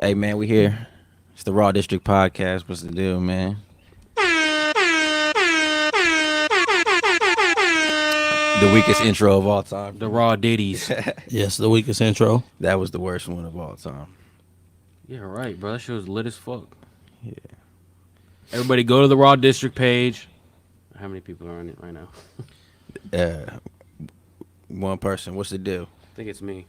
Hey man, we here. It's the Raw District podcast. What's the deal, man? The weakest intro of all time. The raw ditties. Yes, the weakest intro. That was the worst one of all time. Yeah, right, bro. That shit was lit as fuck. Yeah. Everybody go to the Raw District page. How many people are on it right now? One person. What's the deal? I think it's me.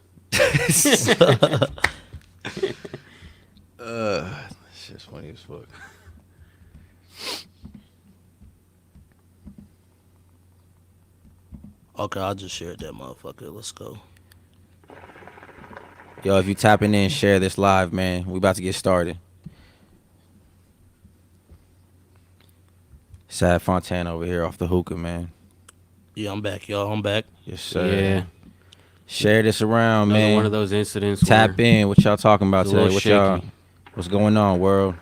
Shit's funny as fuck. Okay, I just shared that motherfucker. Let's go. Yo, if you tapping in, share this live, man. We about to get started. Sad Fontaine over here off the hookah, man. Yeah, I'm back, y'all. I'm back. Yes, sir. Yeah. Share this around, Another man. one of those incidents. Tap where in. What y'all talking about it's a little today? shaky. What's going on, world?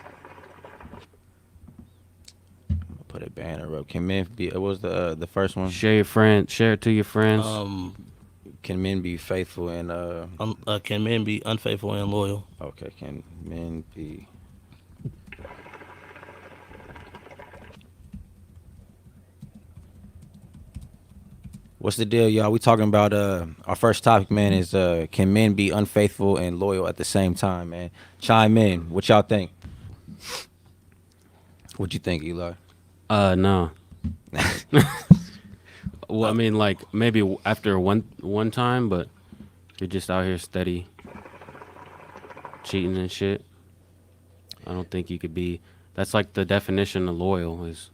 I'm gonna put a banner up. Can men be? What was the first one? Share your friend. Share it to your friends. Can men be faithful and Can men be unfaithful and loyal? Okay, can men be? What's the deal, y'all? We talking about our first topic, man, is can men be unfaithful and loyal at the same time, man? Chime in. What y'all think? What you think, Eli? No. Well, I mean, like maybe after one time, but if you're just out here steady cheating and shit, I don't think you could be. That's like the definition of loyal is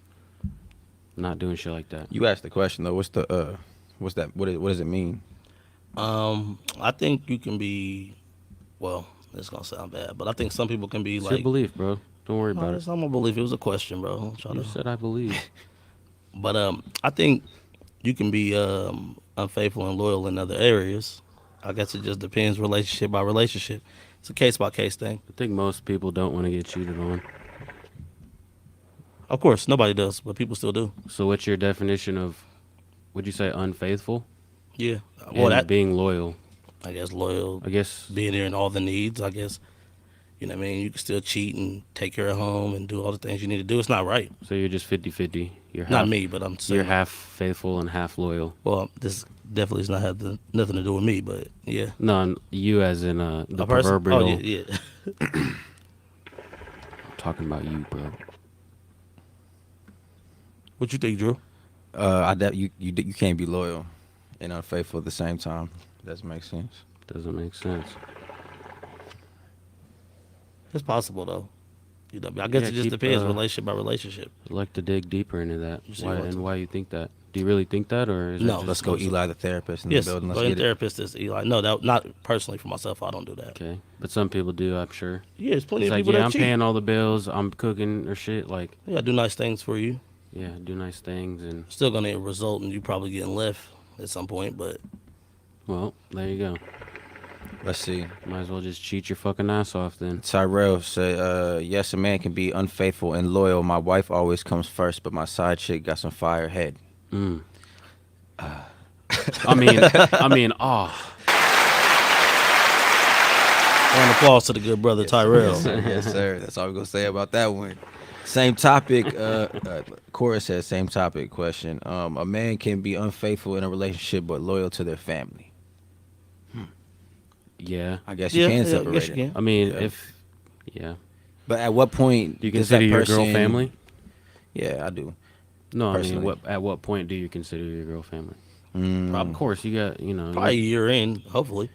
not doing shit like that. You asked the question though. What's that? What does it mean? I think you can be. Well, it's gonna sound bad, but I think some people can be It's like. your belief, bro. Don't worry about It's it. not my belief. It was a question, bro. I'm trying You to- said I believe. But I think you can be unfaithful and loyal in other areas. I guess it just depends relationship by relationship. It's a case by case thing. I think most people don't want to get cheated on. Of course, nobody does, but people still do. So what's your definition of, would you say unfaithful? Yeah. Well, And that being loyal. I guess loyal, I guess. being there in all the needs. I guess you know what I mean. You can still cheat and take care of home and do all the things you need to do. It's not right. So you're just 50-50. You're half, Not me, but I'm saying. You're half faithful and half loyal. Well, this definitely does not have nothing to do with me, but yeah. No, you as in the A person? proverbial. Oh yeah. I'm talking about you, bro. What you think, Drew? You can't be loyal and unfaithful at the same time. Doesn't make sense. Doesn't make sense. It's possible though. You know, I guess Yeah, it just keep, depends relationship by relationship. I'd like to dig deeper into that. You see Why, what- and why you think that? Do you really think that, or is No. it just Let's go, Eli, the therapist in Yes, the building. go Let's in get it. therapist is Eli. No, that not personally for myself. I don't do that. Okay, but some people do, I'm sure. Yeah, there's plenty It's of like, people yeah, that I'm cheat. paying all the bills, I'm cooking or shit. Like, Yeah, I do nice things for you. yeah, do nice things, and Still gonna result in you probably getting left at some point, but well, there you go. Let's see. Might as well just cheat your fucking ass off then. Tyrell said, yes, a man can be unfaithful and loyal. My wife always comes first, but my side chick got some fire head. Mm. I mean, oh, round of applause to the good brother Tyrell. Yes, sir. That's all we're going to say about that one. Same topic. Cora said, same topic question. A man can be unfaithful in a relationship, but loyal to their family. yeah. I guess you can I separate guess you it. can. I mean, Yeah. if, yeah. But at what point Do you does that consider your girl person- family? Yeah, I do. No, I mean, Personally. at what point do you consider your girl family? Mm, Of course, you got, Probably a year in, hopefully.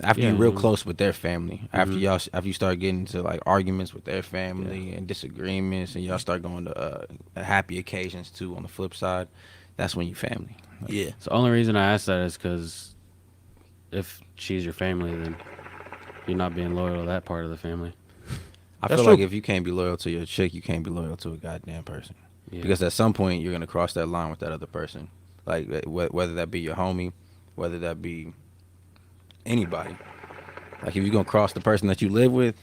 after Yeah, you're real mhm. close with their family, after you start getting into like arguments with their family and disagreements, and y'all start going to happy occasions too. On the flip side, that's when you family. Yeah. So the only reason I ask that is because if she's your family, then you're not being loyal to that part of the family. I That's feel like true. if you can't be loyal to your chick, you can't be loyal to a goddamn person. Yeah. Because at some point you're gonna cross that line with that other person, like whether that be your homie, whether that be anybody. Like if you're gonna cross the person that you live with,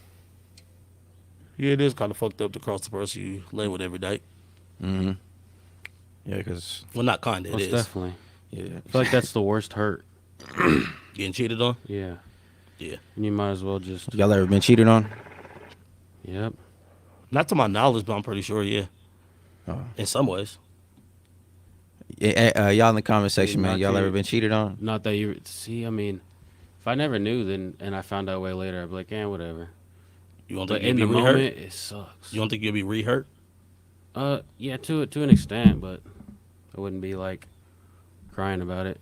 Yeah, it is kind of fucked up to cross the person you live with every day. mm-hmm. Yeah, because Well, not kind of, it Most is. definitely. yeah, I feel like that's the worst hurt. Getting cheated on? Yeah. Yeah. And you might as well just. Y'all ever been cheated on? Yep. Not to my knowledge, but I'm pretty sure, yeah. Oh. In some ways. Yeah, y'all in the comment section, man. not Y'all to- ever been cheated on? Not that you see. I mean, if I never knew, then and I found out way later, I'd be like, whatever. You don't But think in you'd the be re-hurt? moment, it sucks. You don't think you'll be re-hurt? Yeah, to an extent, but I wouldn't be like crying about it.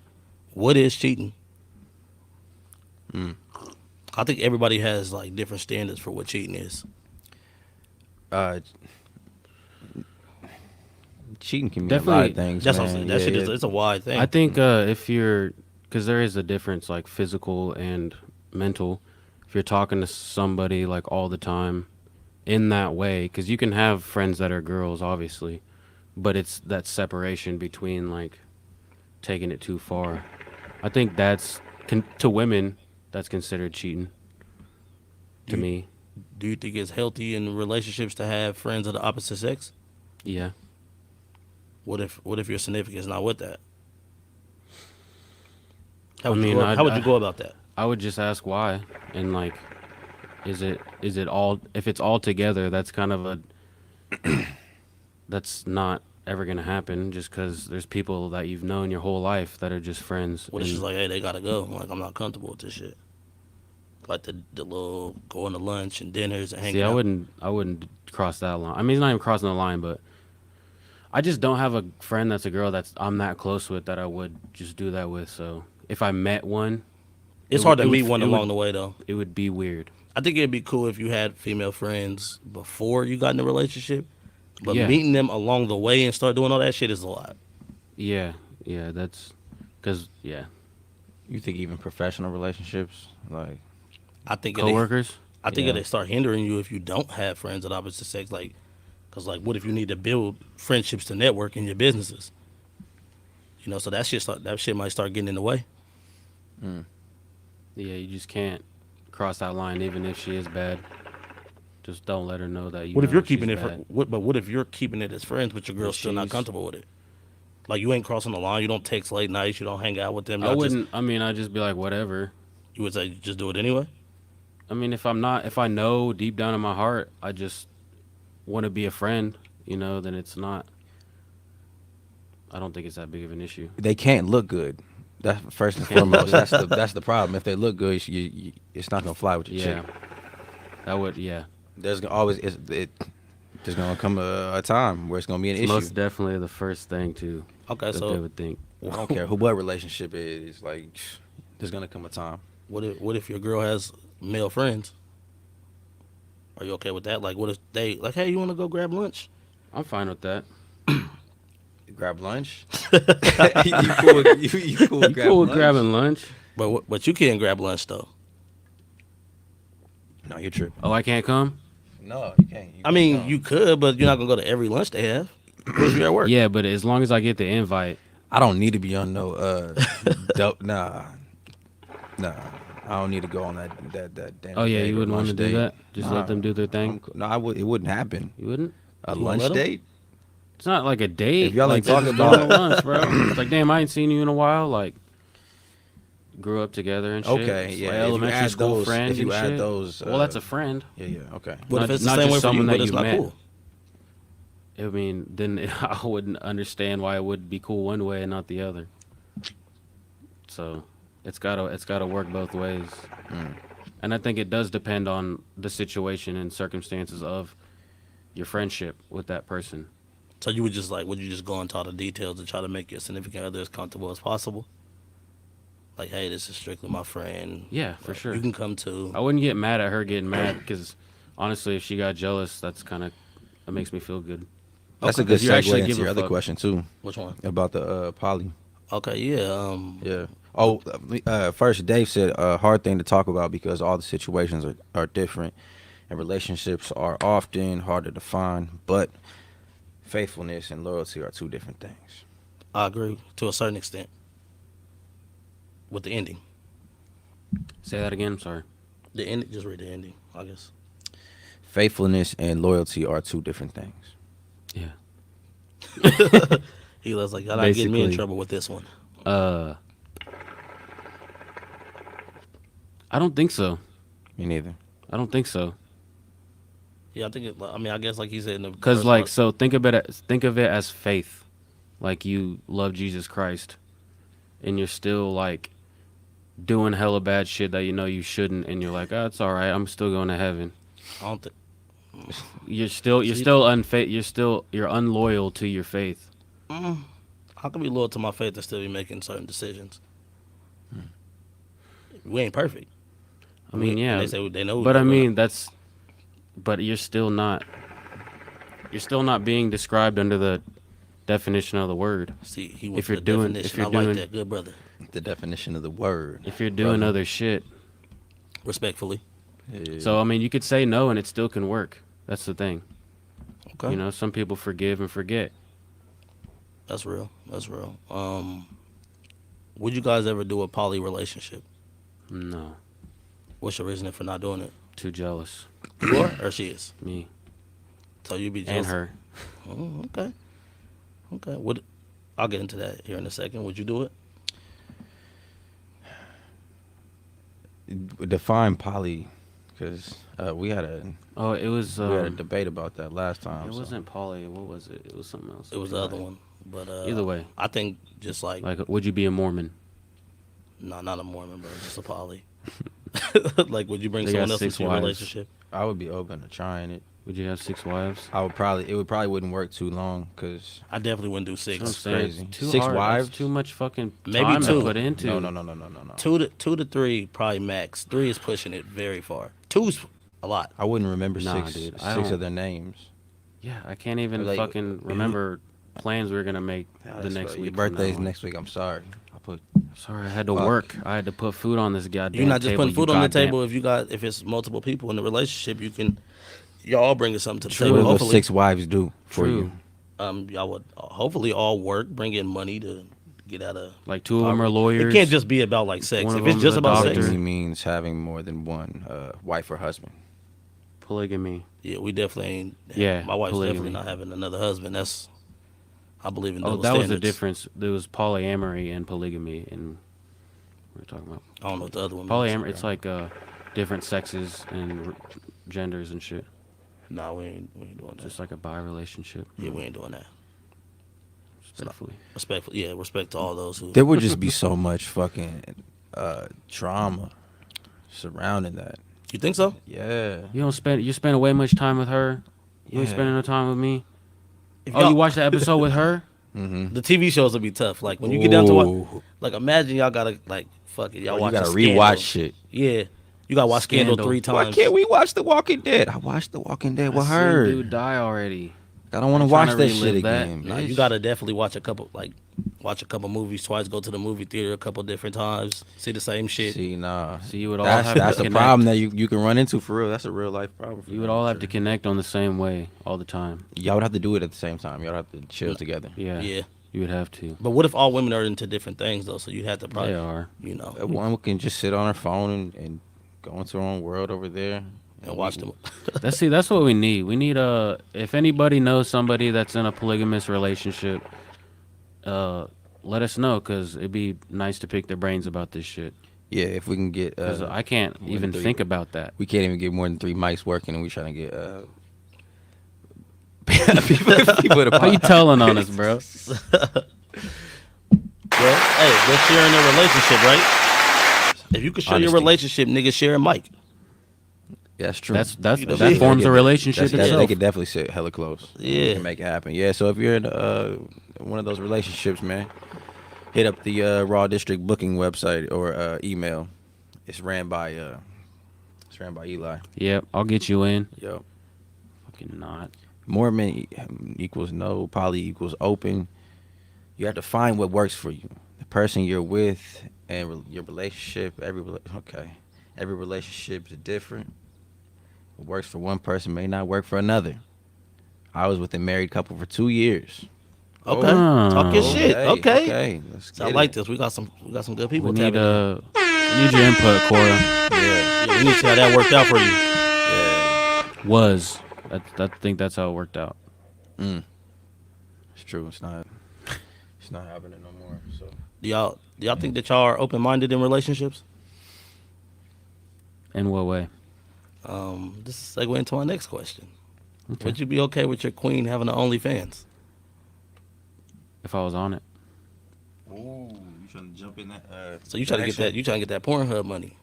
What is cheating? Mm. I think everybody has like different standards for what cheating is. Cheating can mean a lot Definitely- of things, That's man. what I'm saying. That Yeah, shit is yeah. it's a wide thing. I think if you're, because there is a difference, like physical and mental. If you're talking to somebody like all the time in that way, because you can have friends that are girls, obviously, but it's that separation between like taking it too far. I think that's to women that's considered cheating. To You- me, Do you think it's healthy in relationships to have friends of the opposite sex? yeah. What if your significant's not with that? How I would, mean, you, go, I'd- how would I- you go about that? I would just ask why, and like, is it all? If it's all together, that's kind of a that's not ever gonna happen. Just because there's people that you've known your whole life that are just friends. What if and- she's like, hey, they gotta go. Like, I'm not comfortable with this shit. Like the little going to lunch and dinners and hanging See, out. I wouldn't cross that line. I mean, it's not even crossing the line, but I just don't have a friend that's a girl that's I'm that close with that I would just do that with. So if I met one, It's it hard would- to it would- meet one it along would- the way, though. it would be weird. I think it'd be cool if you had female friends before you got in a relationship, but Yeah. meeting them along the way and start doing all that shit is a lot. Yeah, that's because You think even professional relationships, like, I think coworkers. I think Yeah. they start hindering you if you don't have friends of the opposite sex. Like, because like, what if you need to build friendships to network in your businesses? You know, so that shit might start getting in the way. Yeah, you just can't cross that line, even if she is bad. Just don't let her know that you. What if know you're she's keeping it? bad. But what if you're keeping it as friends, but your girl's still not she's- comfortable with it? Like, you ain't crossing the line. You don't text late nights. You don't hang out with them. I y'all wouldn't. I mean, I'd just be like, whatever. You would say just do it anyway. I mean, if I know deep down in my heart, I just want to be a friend, then it's not. I don't think it's that big of an issue. they can't look good. That's first and foremost. That's the problem. If they look good, it's not gonna fly with your Yeah, chick. that would. Yeah, There's there's gonna come a time where it's gonna be an it's issue. most definitely the first thing too. Okay, That they so would think. I don't care what relationship it is. Like, there's gonna come a time. what if your girl has male friends? Are you okay with that? Like, what if they like, hey, you want to go grab lunch? I'm fine with that. Grab lunch. you cool? You cool? With Cool with lunch? grabbing lunch. But you can't grab lunch though. No, you're tripping. Oh, I can't come. No, you can't. I mean, you could, but you're not gonna go to every lunch they have. What if you're at work? Yeah, but as long as I get the invite. I don't need to be on no dope. Nah. I don't need to go on that. Damn Oh yeah, date you or wouldn't want to lunch do date. that. Just Nah, let them do their I'm thing. cool. No, I would. It wouldn't happen. You wouldn't. A You won't lunch let 'em? date. It's not like a date. If y'all like, ain't talking just going to about- lunch, bro. It's like, damn, I ain't seen you in a while. Like, grew up together and shit. Okay, It's yeah. like If you elementary add school those- friend if you and add shit. those, well, that's a friend. Yeah. Okay. What Not- if it's the not same just way for you, someone but that it's you not met. cool? I mean, then I wouldn't understand why it would be cool one way and not the other. So, it's gotta work both ways. And I think it does depend on the situation and circumstances of your friendship with that person. So you would you just go into all the details to try to make your significant other as comfortable as possible? Like, hey, this is strictly my friend. Yeah, for sure. You can come too. I wouldn't get mad at her getting mad because honestly, if she got jealous, that makes me feel good. That's a Okay. good If you actually segue give into a your other fuck. question too Which one? about the poly. Okay, yeah. Yeah. Oh, first Dave said a hard thing to talk about because all the situations are different, and relationships are often hard to define. But faithfulness and loyalty are two different things. I agree to a certain extent with the ending. Say that again. Sorry. The ending, just read the ending, I guess. Faithfulness and loyalty are two different things. Yeah. He was like, y'all not getting me in Basically. trouble with this one. I don't think so. Me neither. I don't think so. Yeah, I think it. I mean, I guess like he said in the Cause first like part, so, think of it as faith. Like you love Jesus Christ, and you're still like doing hella bad shit that you know you shouldn't, and you're like, oh, it's all right. I'm still going to heaven. I don't think. You're See, still unfaith. You're unloyal to your faith. I can be loyal to my faith and still be making certain decisions. We ain't perfect. I mean, And yeah, they say they know. but I we're not. mean but you're still not. You're still not being described under the definition of the word. See, he went If to you're the doing, definition. if you're I like doing, that, good brother. The definition of the word. if you're doing brother. other shit. Respectfully. Yeah. So I mean, you could say no and it still can work. That's the thing. Okay. You know, some people forgive and forget. That's real. That's real. Would you guys ever do a poly relationship? No, What's your reasoning for not doing it? too jealous. You are, or she is? Me So you be and jealous? her. Oh, okay. Okay. Would I'll get into that here in a second. Would you do it? Define poly, because we had a Oh, it was. we had a debate about that last time. It so. wasn't poly. What was it? It was something else. It was the other one. But Either way, I think just like would you be a Mormon? no, not a Mormon, bro. Just a poly. Like, would you bring They got someone else 6 into your wives. relationship? I would be open to trying it. Would you have 6 wives? It would probably wouldn't work too long because I definitely wouldn't do That's what I'm six. saying. crazy. It's too 6 hard. wives? That's too much fucking Maybe time two. to put into. No. Two to three, probably max. 3 is pushing it very far. 2's a lot. I wouldn't remember Nah, six dude, I six don't- of their names. Yeah, I can't even Like, fucking remember plans we were gonna make Yeah, the that's next right. week. Your from now birthday's on. next week. I'm sorry. I put Sorry, I had to Fuck. work. I had to put food on this goddamn You're not just table. putting food on the table. If it's multiple people in the relationship, you can y'all bringing something to the True. what table. will those Hopefully, 6 wives do for True. you? Y'all would hopefully all work, bring in money to get out of. Like 2 of them are lawyers. It can't just be about like sex. One If of it's them's just a about doctor. sex, Polygamy means having more than one wife or husband. polygamy. yeah, we definitely ain't. Yeah, my wife's polygamy. definitely not having another husband. That's I believe in Oh, double that was the standards. difference. There was polyamory and polygamy, and we're talking about I don't know what the other one. polyamory. It's like different sexes and genders and shit. Nah, we ain't doing that. Just like a bi relationship. Yeah, we ain't doing that. Respectfully. Respectful, yeah, respect to all those who. There would just be so much fucking trauma surrounding that. You think so? Yeah. You spend way much time with her. You ain't Yeah. spending no time with me. If Oh, y'all- you watched the episode with her? Mm-hmm. The TV shows will be tough. Like when you get down to what, Ooh. like imagine y'all gotta like fuck it, y'all You watch. gotta Scandal. rewatch shit. Yeah, you gotta watch Scandal Scandal. 3 Why times. can't we watch The Walking Dead? I watched The Walking Dead with I seen her. dude die already. I don't want to I'm watch trying to that shit relive that. again. Nah, bitch. you gotta definitely watch a couple movies twice. Go to the movie theater a couple different times. See the same shit. See, nah. So you would all That's have to that's a connect. problem that you can run into for real. That's a real life problem. For You would them, all for have to sure. connect on the same way all the time. Y'all would have to do it at the same time. Y'all would have to chill together. Yeah. Yeah. You would have to. But what if all women are into different things though? So you have to probably, They are. you know, One can just sit on her phone and go into her own world over there and watch them. That's what we need. We need if anybody knows somebody that's in a polygamous relationship, let us know, cause it'd be nice to pick their brains about this shit. Yeah, if we can get, Cause I can't more even than 3. think about that. We can't even get more than 3 mics working, and we trying to get people to How you telling on us, bro? Well, hey, they're sharing their relationship, right? If you could share your Honesty. relationship, niggas share a mic. Yeah, that's true. That's You know, that yeah, forms They a could- relationship They itself. could definitely sit hella close. Yeah. And make it happen. Yeah, so if you're in one of those relationships, man, hit up the Raw District booking website or email. It's ran by Eli. Yep, I'll get you in. Yo, Fucking not. Mormon equals no, poly equals open. You have to find what works for you. The person you're with and your relationship. Every relationship is different. What works for one person may not work for another. I was with a married couple for 2 years. Okay, Oh. talk your shit. Okay. Okay. Let's So I get like it. this. We got some good We people. need tapping in. we need your input, Cora. Yeah. Yeah, we need to see how that worked out for you. Was I think that's how it worked out. It's true. It's not happening no more. So Do y'all think that y'all are open minded in relationships? In what way? This is a segue into my next question. Okay. Would you be okay with your queen having an OnlyFans? If I was on it. Ooh, you trying to jump in that? So you trying to get that? You trying to get that Pornhub money?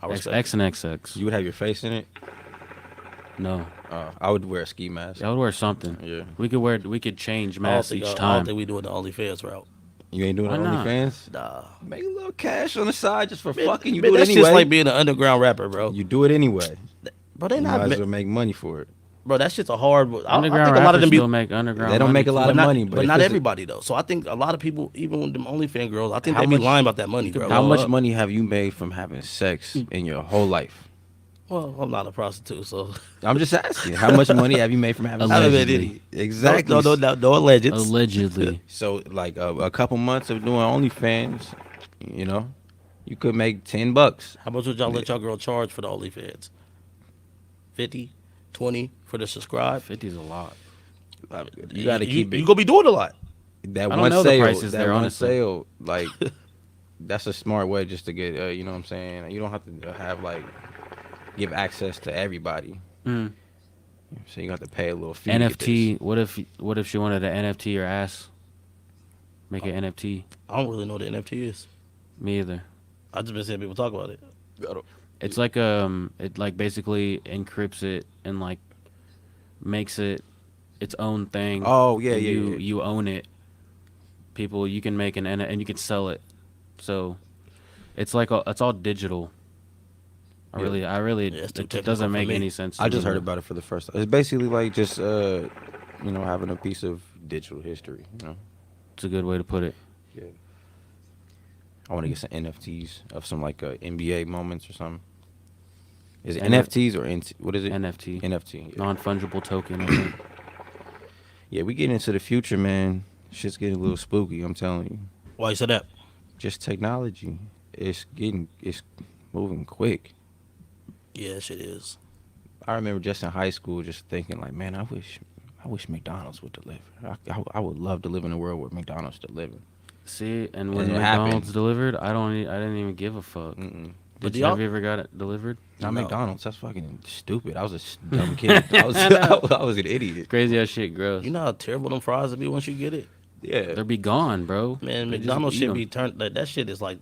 I respect X and XX. You would have your face in it. No. I would wear a ski mask. I would wear something. Yeah. We could change I don't masks think each I don't time. think we doing the OnlyFans route. You ain't doing Why not? OnlyFans? Nah. Make a little cash on the side just for Man, fucking. You man, do it that's anyway. just like being an underground rapper, bro. You do it anyway. Bro, they You not. might as well make money for it. Bro, that shit's a hard. I Underground think a lot rappers of them be. still make underground. They don't money make a lot too. of not, money, but if not it's a- everybody though. So I think a lot of people, even with them OnlyFans girls, I think How they be much- lying about that money, bro. How blow much up. money have you made from having sex in your whole life? Well, I'm not a prostitute, so I'm just asking. How much money have you made from having I haven't sex? made any. Exactly. No alleged. Allegedly. So, like a couple months of doing OnlyFans, you know, you could make $10. How much would y'all let y'all girl charge for the OnlyFans? 50, 20 for the subscribe. 50's a lot. You got to keep it. You gonna be doing a lot. That I don't one know the sale, prices that there, one honestly. sale, like that's a smart way just to get. You know what I'm saying? You don't have to have like give access to everybody. Mm. So you got to pay a little fee. to get NFT. What if she wanted an NFT or ass? Make an NFT. I don't really know what the NFT is. Me either. I just been seeing people talk about it. It's like it like basically encrypts it and like makes it its own thing. Oh, yeah, and yeah, You yeah. you own it. People, you can make and you can sell it. So it's like it's all digital. I Yeah. really Yeah, it's too it technical doesn't for make me. any sense. I to just me. heard about it for the first time. It's basically like just you know, having a piece of digital history. You know. It's a good way to put it. Yeah. I want to get some NFTs of some like NBA moments or something. Is it NF NFTs or what is it? NFT. NFT. Yeah. Non-fungible token. I think. Yeah, we getting into the future, man. Shit's getting a little spooky. I'm telling you. Why you said that? Just technology. It's moving quick. Yeah, shit is. I remember just in high school, just thinking like, man, I wish McDonald's would deliver. I would love to live in a world where McDonald's deliver. See, and when And it McDonald's happened. delivered, I didn't even give a fuck. Mm-mm. But Did y'all- have you ever got it delivered? Not No. McDonald's. That's fucking stupid. I was a dumb kid. I was an idiot. Crazy as shit, gross. You know how terrible them fries would be once you get it? Yeah. They'll be gone, bro. Man, They just McDonald's eat should 'em. be turned. That shit is like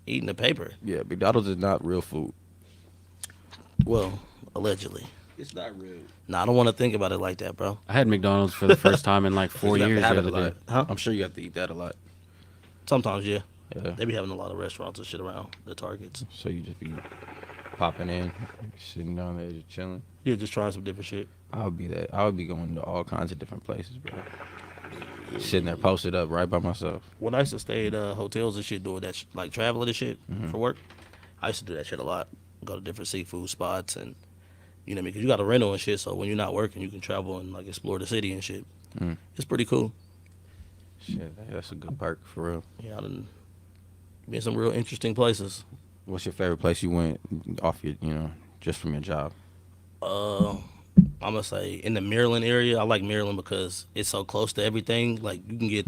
eating the paper. Yeah. McDonald's is not real food. Well, allegedly. It's not real. Nah, I don't want to think about it like that, bro. I had McDonald's for the first time in like 4 years the other day. Huh? I'm sure you have to eat that a lot. Sometimes, yeah. Yeah. They be having a lot of restaurants and shit around the Targets. So you just be popping in, sitting down there, just chilling. Yeah, just trying some different shit. I would be that. I would be going to all kinds of different places, bro. Sitting there posted up right by myself. When I used to stay at hotels and shit, doing that, like traveling and shit Mm-hmm. for work, I used to do that shit a lot. Go to different seafood spots and, you know what I mean? Because you got a rental and shit, so when you're not working, you can travel and like explore the city and shit. Mm. It's pretty cool. Shit, that's a good perk for real. Yeah, I done been some real interesting places. What's your favorite place you went off your, just from your job? I'm gonna say in the Maryland area, I like Maryland because it's so close to everything. Like you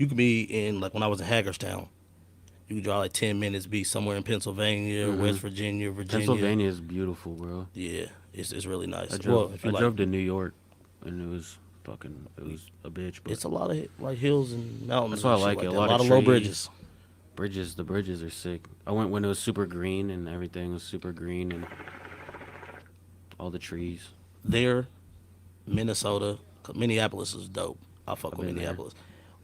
can be in, like when I was in Hagerstown, you could drive like 10 minutes, be somewhere in Pennsylvania, West Virginia, Pennsylvania is beautiful, bro. Yeah, it's really nice. I Well, drove, if you I like, drove to New York, and it was a bitch. But it's a lot of like hills and mountains. That's why I and shit like it. that. A lot of low trees. bridges. the bridges are sick. I went when it was super green and everything was super green and all the trees. There, Minnesota, Minneapolis is dope. I fuck I've with been there. Minneapolis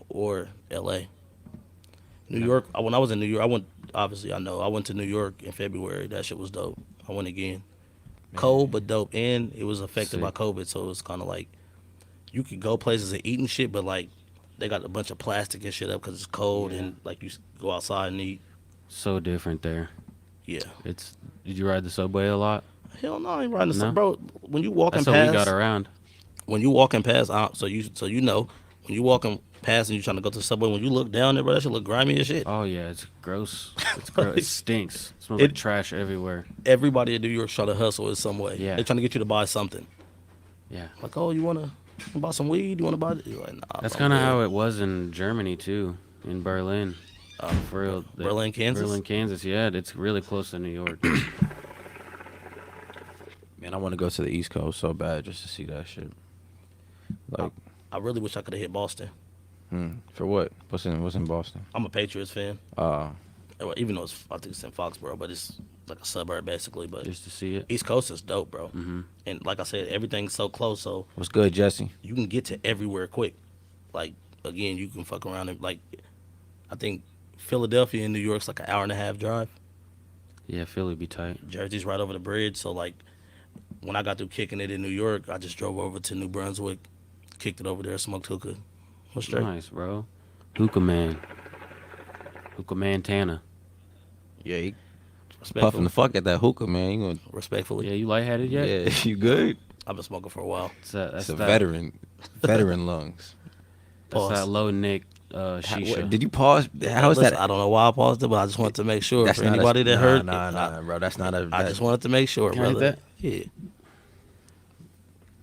or L.A. New York. When I was in New York, I went. Obviously, I know I went to New York in February. That shit was dope. I went again. Cold but dope, and it was affected by Sick. COVID, so it was kind of like you could go places and eat and shit, but like they got a bunch of plastic and shit up because it's cold, Yeah. and like you go outside and eat. So different there. Yeah. Did you ride the subway a lot? Hell no, I ain't riding the No? sun, bro. When you walking That's how we past, got around. when you walking past, so you know, when you walking past and you trying to go to the subway, when you look down there, bro, that shit look grimy as shit. Oh yeah, it's gross. It's gross. It stinks. It smells It- like trash everywhere. Everybody in New York trying to hustle in some way. Yeah. They're trying to get you to buy something. Yeah. Like, oh, you wanna buy some weed? You wanna buy it? You're like, nah. That's bro, I'm kind of good. how it was in Germany too, in Berlin. For real. Berlin, Kansas? Berlin, Kansas. Yeah, it's really close to New York. Man, I want to go to the East Coast so bad just to see that shit. Like, I really wish I could have hit Boston. for what? What's in Boston? I'm a Patriots fan. Uh, Well, even though I think it's in Foxborough, but it's like a suburb basically. But Just to see it. East Coast is dope, bro. And like I said, everything's so close, so what's good, Jesse? you can get to everywhere quick. Like again, you can fuck around and like, I think Philadelphia and New York's like an hour and a half drive. Yeah, Philly be tight. Jersey's right over the bridge, so like when I got through kicking it in New York, I just drove over to New Brunswick, kicked it over there, smoked hookah. What's straight? Nice, bro. Hookah man. Hookah man Tana. Yeah, he Respectfully. puffing the fuck at that hookah, man. You gonna, Respectfully. Yeah, you lightheaded yet? yeah, you good? I've been smoking for a while. That's It's a that, veteran lungs. That's Pause. that low Nick How, shisha. did you pause? How is Listen, that? I don't know why I paused it, but I just wanted to make sure That's for not anybody that heard. Nah, bro. That's not a. I just wanted to make sure, Can I hit brother. that? Yeah.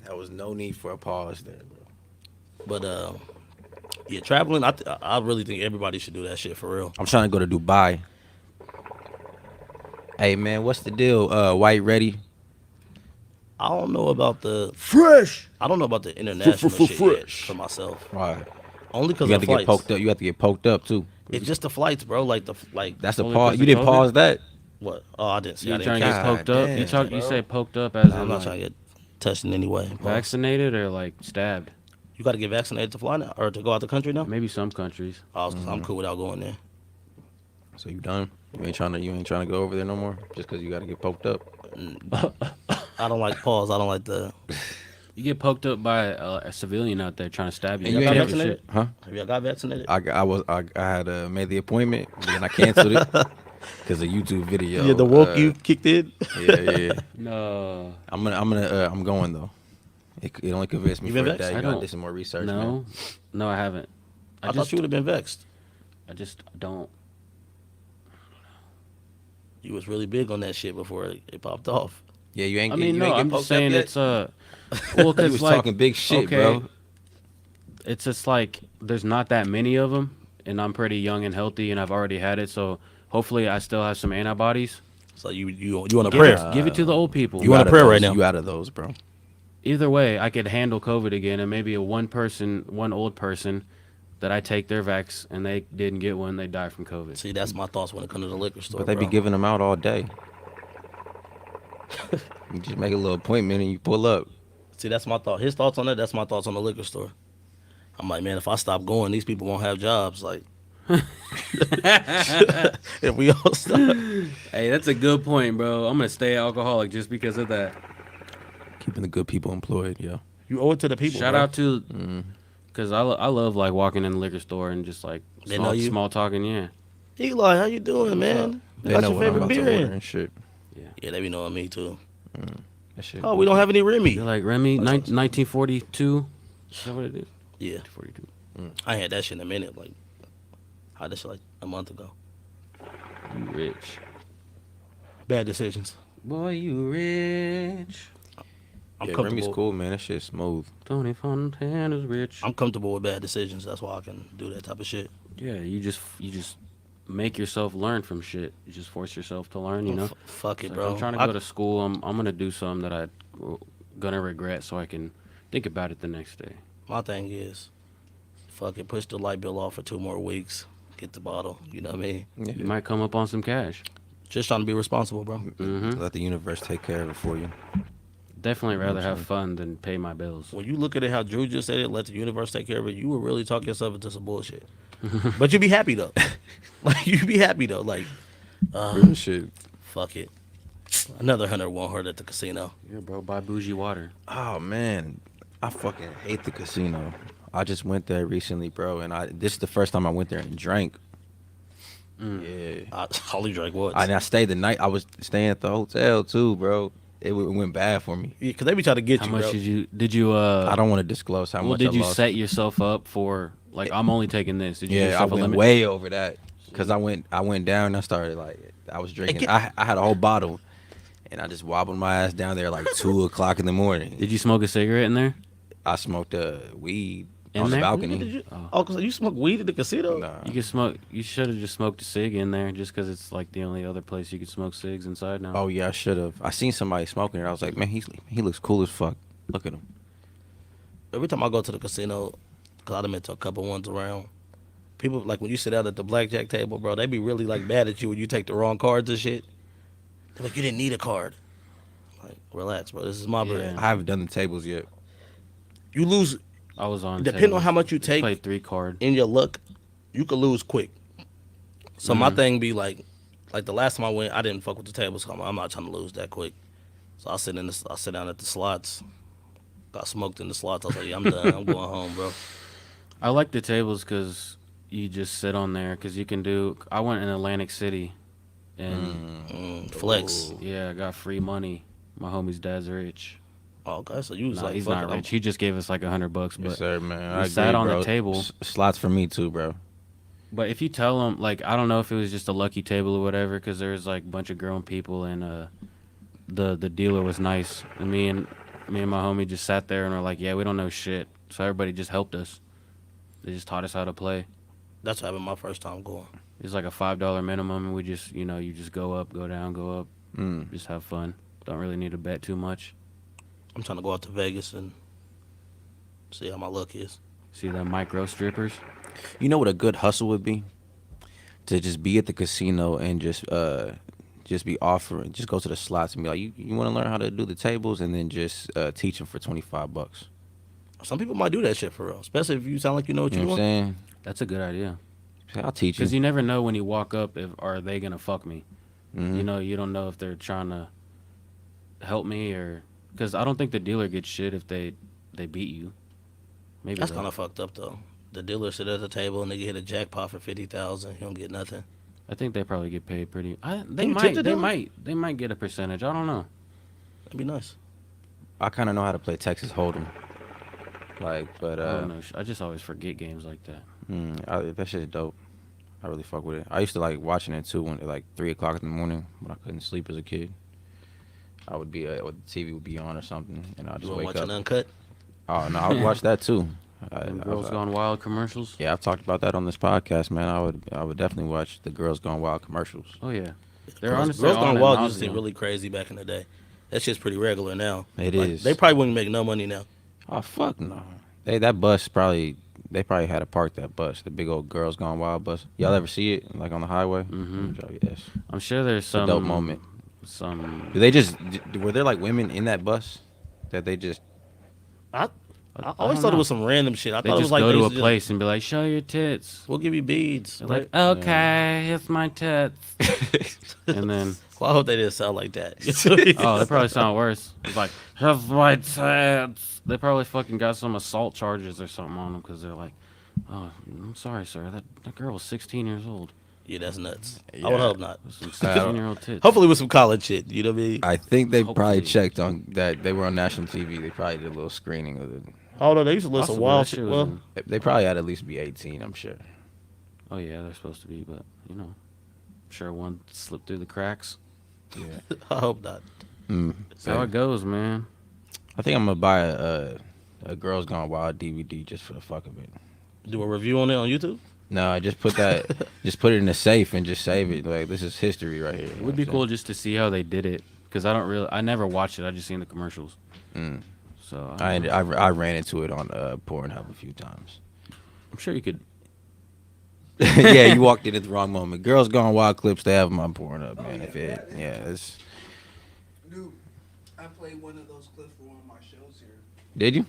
There was no need for a pause there, bro. But yeah, traveling. I really think everybody should do that shit for real. I'm trying to go to Dubai. Hey man, what's the deal? White ready? I don't know about the Fresh. I don't know about the international shit yet Fresh. for myself. Why? Only You because got of to flights. get poked up. You have to get poked up too. It's just the flights, bro. Like That's a Only pause. 'cause You of didn't COVID? pause that. what? Oh, I didn't see. You I trying didn't to catch get God poked up? You damn, you bro. say poked up as it. I'm in not like trying to get touched in any way. Pause. vaccinated or like stabbed? You got to get vaccinated to fly now or to go out the country now. Maybe some countries. I'm cool without going there. So you done? You ain't trying to go over there no more just because you got to get poked up. I don't like pause. I don't like the. You get poked up by a civilian out there trying to stab you. And You you got ain't can't do vaccinated? shit. Huh? Have y'all got vaccinated? I had made the appointment, but then I canceled it because a YouTube video. yeah, the woke you kicked in. Yeah. No. I'm going though. It only convinced me You for been a day. vexed? You I gotta don't- do some more research. No. man. No, I haven't. I thought you would have been vexed. I just don't. You was really big on that shit before it popped off. Yeah, you ain't. I mean, you no, ain't get I'm poked just saying up yet? it's well, You cause was like talking big shit, okay, bro. it's just like there's not that many of them, and I'm pretty young and healthy, and I've already had it, so hopefully I still have some antibodies. So you on a Give prayer? it, give it to the old people. You on a out of prayer those. right now? You out of those, bro. Either way, I could handle COVID again, and maybe one old person that I take their vax and they didn't get one, they die from COVID. See, that's my thoughts when it comes to the liquor store. But they be bro. giving them out all day. You just make a little appointment and you pull up. See, that's my thought. His thoughts on that. That's my thoughts on the liquor store. I'm like, man, if I stop going, these people won't have jobs. Like, if we all stop, Hey, that's a good point, bro. I'm gonna stay alcoholic just because of that. Keeping the good people employed, yeah. you owe it to the people. Shout bro. out to, cause I love like walking in the liquor store and just like They know you? small talking. Yeah, Eli, how you doing, man? They Got know your what I'm favorite about to beer order in? and shit. Yeah, they be knowing me too. That shit. Oh, we don't have any Remy. you're like Remy, 1942. Is that what it is? Yeah, 42. I had that shit in a minute. Like, I had that shit like a month ago. You rich, Bad decisions. boy. You rich. I'm Yeah, comfortable. Remy's cool, man. That shit's smooth. Tony Fontana's rich. I'm comfortable with bad decisions. That's why I can do that type of shit. Yeah, you just make yourself learn from shit. You just force yourself to learn. You know. Fuck it, So if bro. I'm trying to go to school. I'm gonna do something that I'm gonna regret, so I can think about it the next day. My thing is, fuck it, push the light bill off for 2 more weeks. Get the bottle. You know what I mean? Yeah. You might come up on some cash. Just trying to be responsible, bro. Let the universe take care of it for you. Definitely rather have fun than pay my bills. When you look at it how Drew just said it, let the universe take care of it, you will really talk yourself into some bullshit. But you be happy though. Like you be happy though. Like, Real shit. fuck it. Another 100 won't hurt at the casino. Yeah, bro, buy bougie water. Oh man, I fucking hate the casino. I just went there recently, bro, and this is the first time I went there and drank. Yeah. I only drank once. I stayed the night. I was staying at the hotel too, bro. It went bad for me. Yeah, cause they be trying to get How you, much bro. did you I don't want to disclose how well, much did I you lost. set yourself up for like I'm only taking this? Did you give Yeah, I yourself a went limit? way over that because I went down and I started like I was drinking. I had a whole bottle, and I just wobbled my ass down there like 2 o'clock in the morning. Did you smoke a cigarette in there? I smoked weed, In on the there? balcony. Did you, Oh. oh, 'cause you smoke weed at the casino? Nah. You can smoke. You should have just smoked a cig in there, just because it's like the only other place you can smoke cigs inside now. Oh yeah, I should have. I seen somebody smoking it. I was like, man, he looks cool as fuck. Look at him. Every time I go to the casino, cause I done been to a couple ones around. People like when you sit out at the blackjack table, bro. They be really like mad at you when you take the wrong cards and shit. They're like, you didn't need a card. Like, relax, bro. This is my bread. I haven't done the tables yet. You lose I was on. depending on tables. how much you Just take played 3 card. in your luck. You could lose quick. So my thing be like the last time I went, I didn't fuck with the tables. I'm not trying to lose that quick. So I sit down at the slots. Got smoked in the slots. I was like, yeah, I'm done. I'm going home, bro. I like the tables because you just sit on there. Because you can do. I went in Atlantic City, and Flex. yeah, I got free money. My homie's dad's rich. Oh, okay, so you was No, like, he's fuck not it, I'm- rich. He just gave us like $100. But Yes, sir, man. we I sat agree, on the bro. table. Slots for me too, bro. But if you tell them, like, I don't know if it was just a lucky table or whatever, because there was like a bunch of grown people, and the dealer was nice, and me and my homie just sat there and were like, yeah, we don't know shit, so everybody just helped us. They just taught us how to play. That's what happened my first time going. It's like a $5 minimum, and we just, you just go up, go down, go up, Mm. just have fun. Don't really need to bet too much. I'm trying to go out to Vegas and see how my luck is. See them micro strippers? You know what a good hustle would be? To just be at the casino and just be offering, just go to the slots and be like, you want to learn how to do the tables, and then just teach them for $25. Some people might do that shit for real, especially if you sound like you know what You you're know what I'm doing. saying? That's a good idea. Say, I'll teach you. Because you never know when you walk up, if are they going to fuck me? Mhm. You don't know if they're trying to help me or... Because I don't think the dealer gets shit if they beat you. Maybe That's they'll- kind of fucked up though. The dealer sit at the table and they hit a jackpot for 50,000. He don't get nothing. I think they probably get paid pretty... Can you tip the dealer? They might get a percentage. I don't know. That'd be nice. I kind of know how to play Texas Hold'em. Like, but I don't know. I just always forget games like that. that shit's dope. I really fuck with it. I used to like watching it too when at like 3 o'clock in the morning when I couldn't sleep as a kid. I would be, or the TV would be on or something, and I'd You just want to wake watch up. an uncut? Oh no, I would watch that too. Them Girls Gone Wild commercials. Yeah, I've talked about that on this podcast, man. I would definitely watch the Girls Gone Wild commercials. Oh, yeah. They're Girls honestly on Gone ad Wild used to nauseam. seem really crazy back in the day. That shit's pretty regular now. It Like, is. They probably wouldn't make no money now. Oh fuck no. They probably had to park that bus, the big old Girls Gone Wild bus. Y'all ever see it like on the highway? Yes. I'm sure there's It's a some... dope moment. Some... Do they just were there like women in that bus that they just? I I always don't thought know. it was some random shit. I They thought it just was like go they to a used just- place and be like, show your tits. We'll give you beads. They're like, okay, here's my tits. And then, Well, I hope they didn't sound like that. oh, they probably sound worse. It's like, here's my tits. They probably fucking got some assault charges or something on them because they're like, oh, I'm sorry, sir. That girl was 16 years old. Yeah, that's nuts. I Yeah. would hope not. Some 16-year-old tits. Hopefully with some college shit. You know what I mean? I think they probably Hopefully. checked on that. They were on national TV. They probably did a little screening of it. Oh no, they used to listen Possible, wild that shit. was Well, in- They probably had to at least be 18. I'm sure. oh, yeah, they're supposed to be, but, I'm sure one slipped through the cracks. Yeah. I hope not. That's how it goes, man. I think I'm gonna buy a Girls Gone Wild DVD just for the fuck of it. Do a review on it on YouTube? No, I just put that, just put it in a safe and just save it. Like this is history right here. It would be cool just to see how they did it because I never watched it. I just seen the commercials. So I ran into it on Pornhub a few times. I'm sure you could. Yeah, you walked in at the wrong moment. Girls Gone Wild clips they have them on Pornhub, man. It's. Dude, I played one of those clips for one of my shows here. Did you?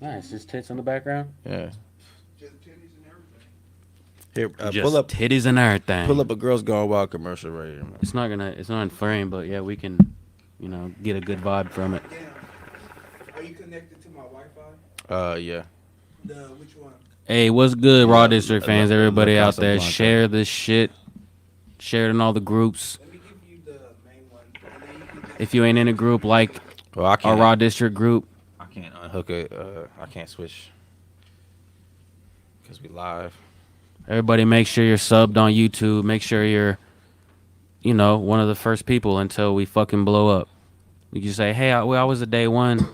Nice, just tits in the background. Yeah. Just titties and everything. Here, Just pull up titties and everything. a Girls Gone Wild commercial right here, man. It's not in frame, but yeah, we can, get a good vibe from it. Damn. Are you connected to my Wi-Fi? Yeah. Which one? Hey, what's good, Raw District fans? Everybody La out there, Casablanca. share this shit. Share it in all the groups. Let me give you the main one. And then you can just If you ain't in a group like Well, I our can't. Raw District group, I can't unhook it. I can't switch because we live. everybody make sure you're subbed on YouTube. Make sure you're, one of the first people until we fucking blow up. We can say, hey, I was a day one.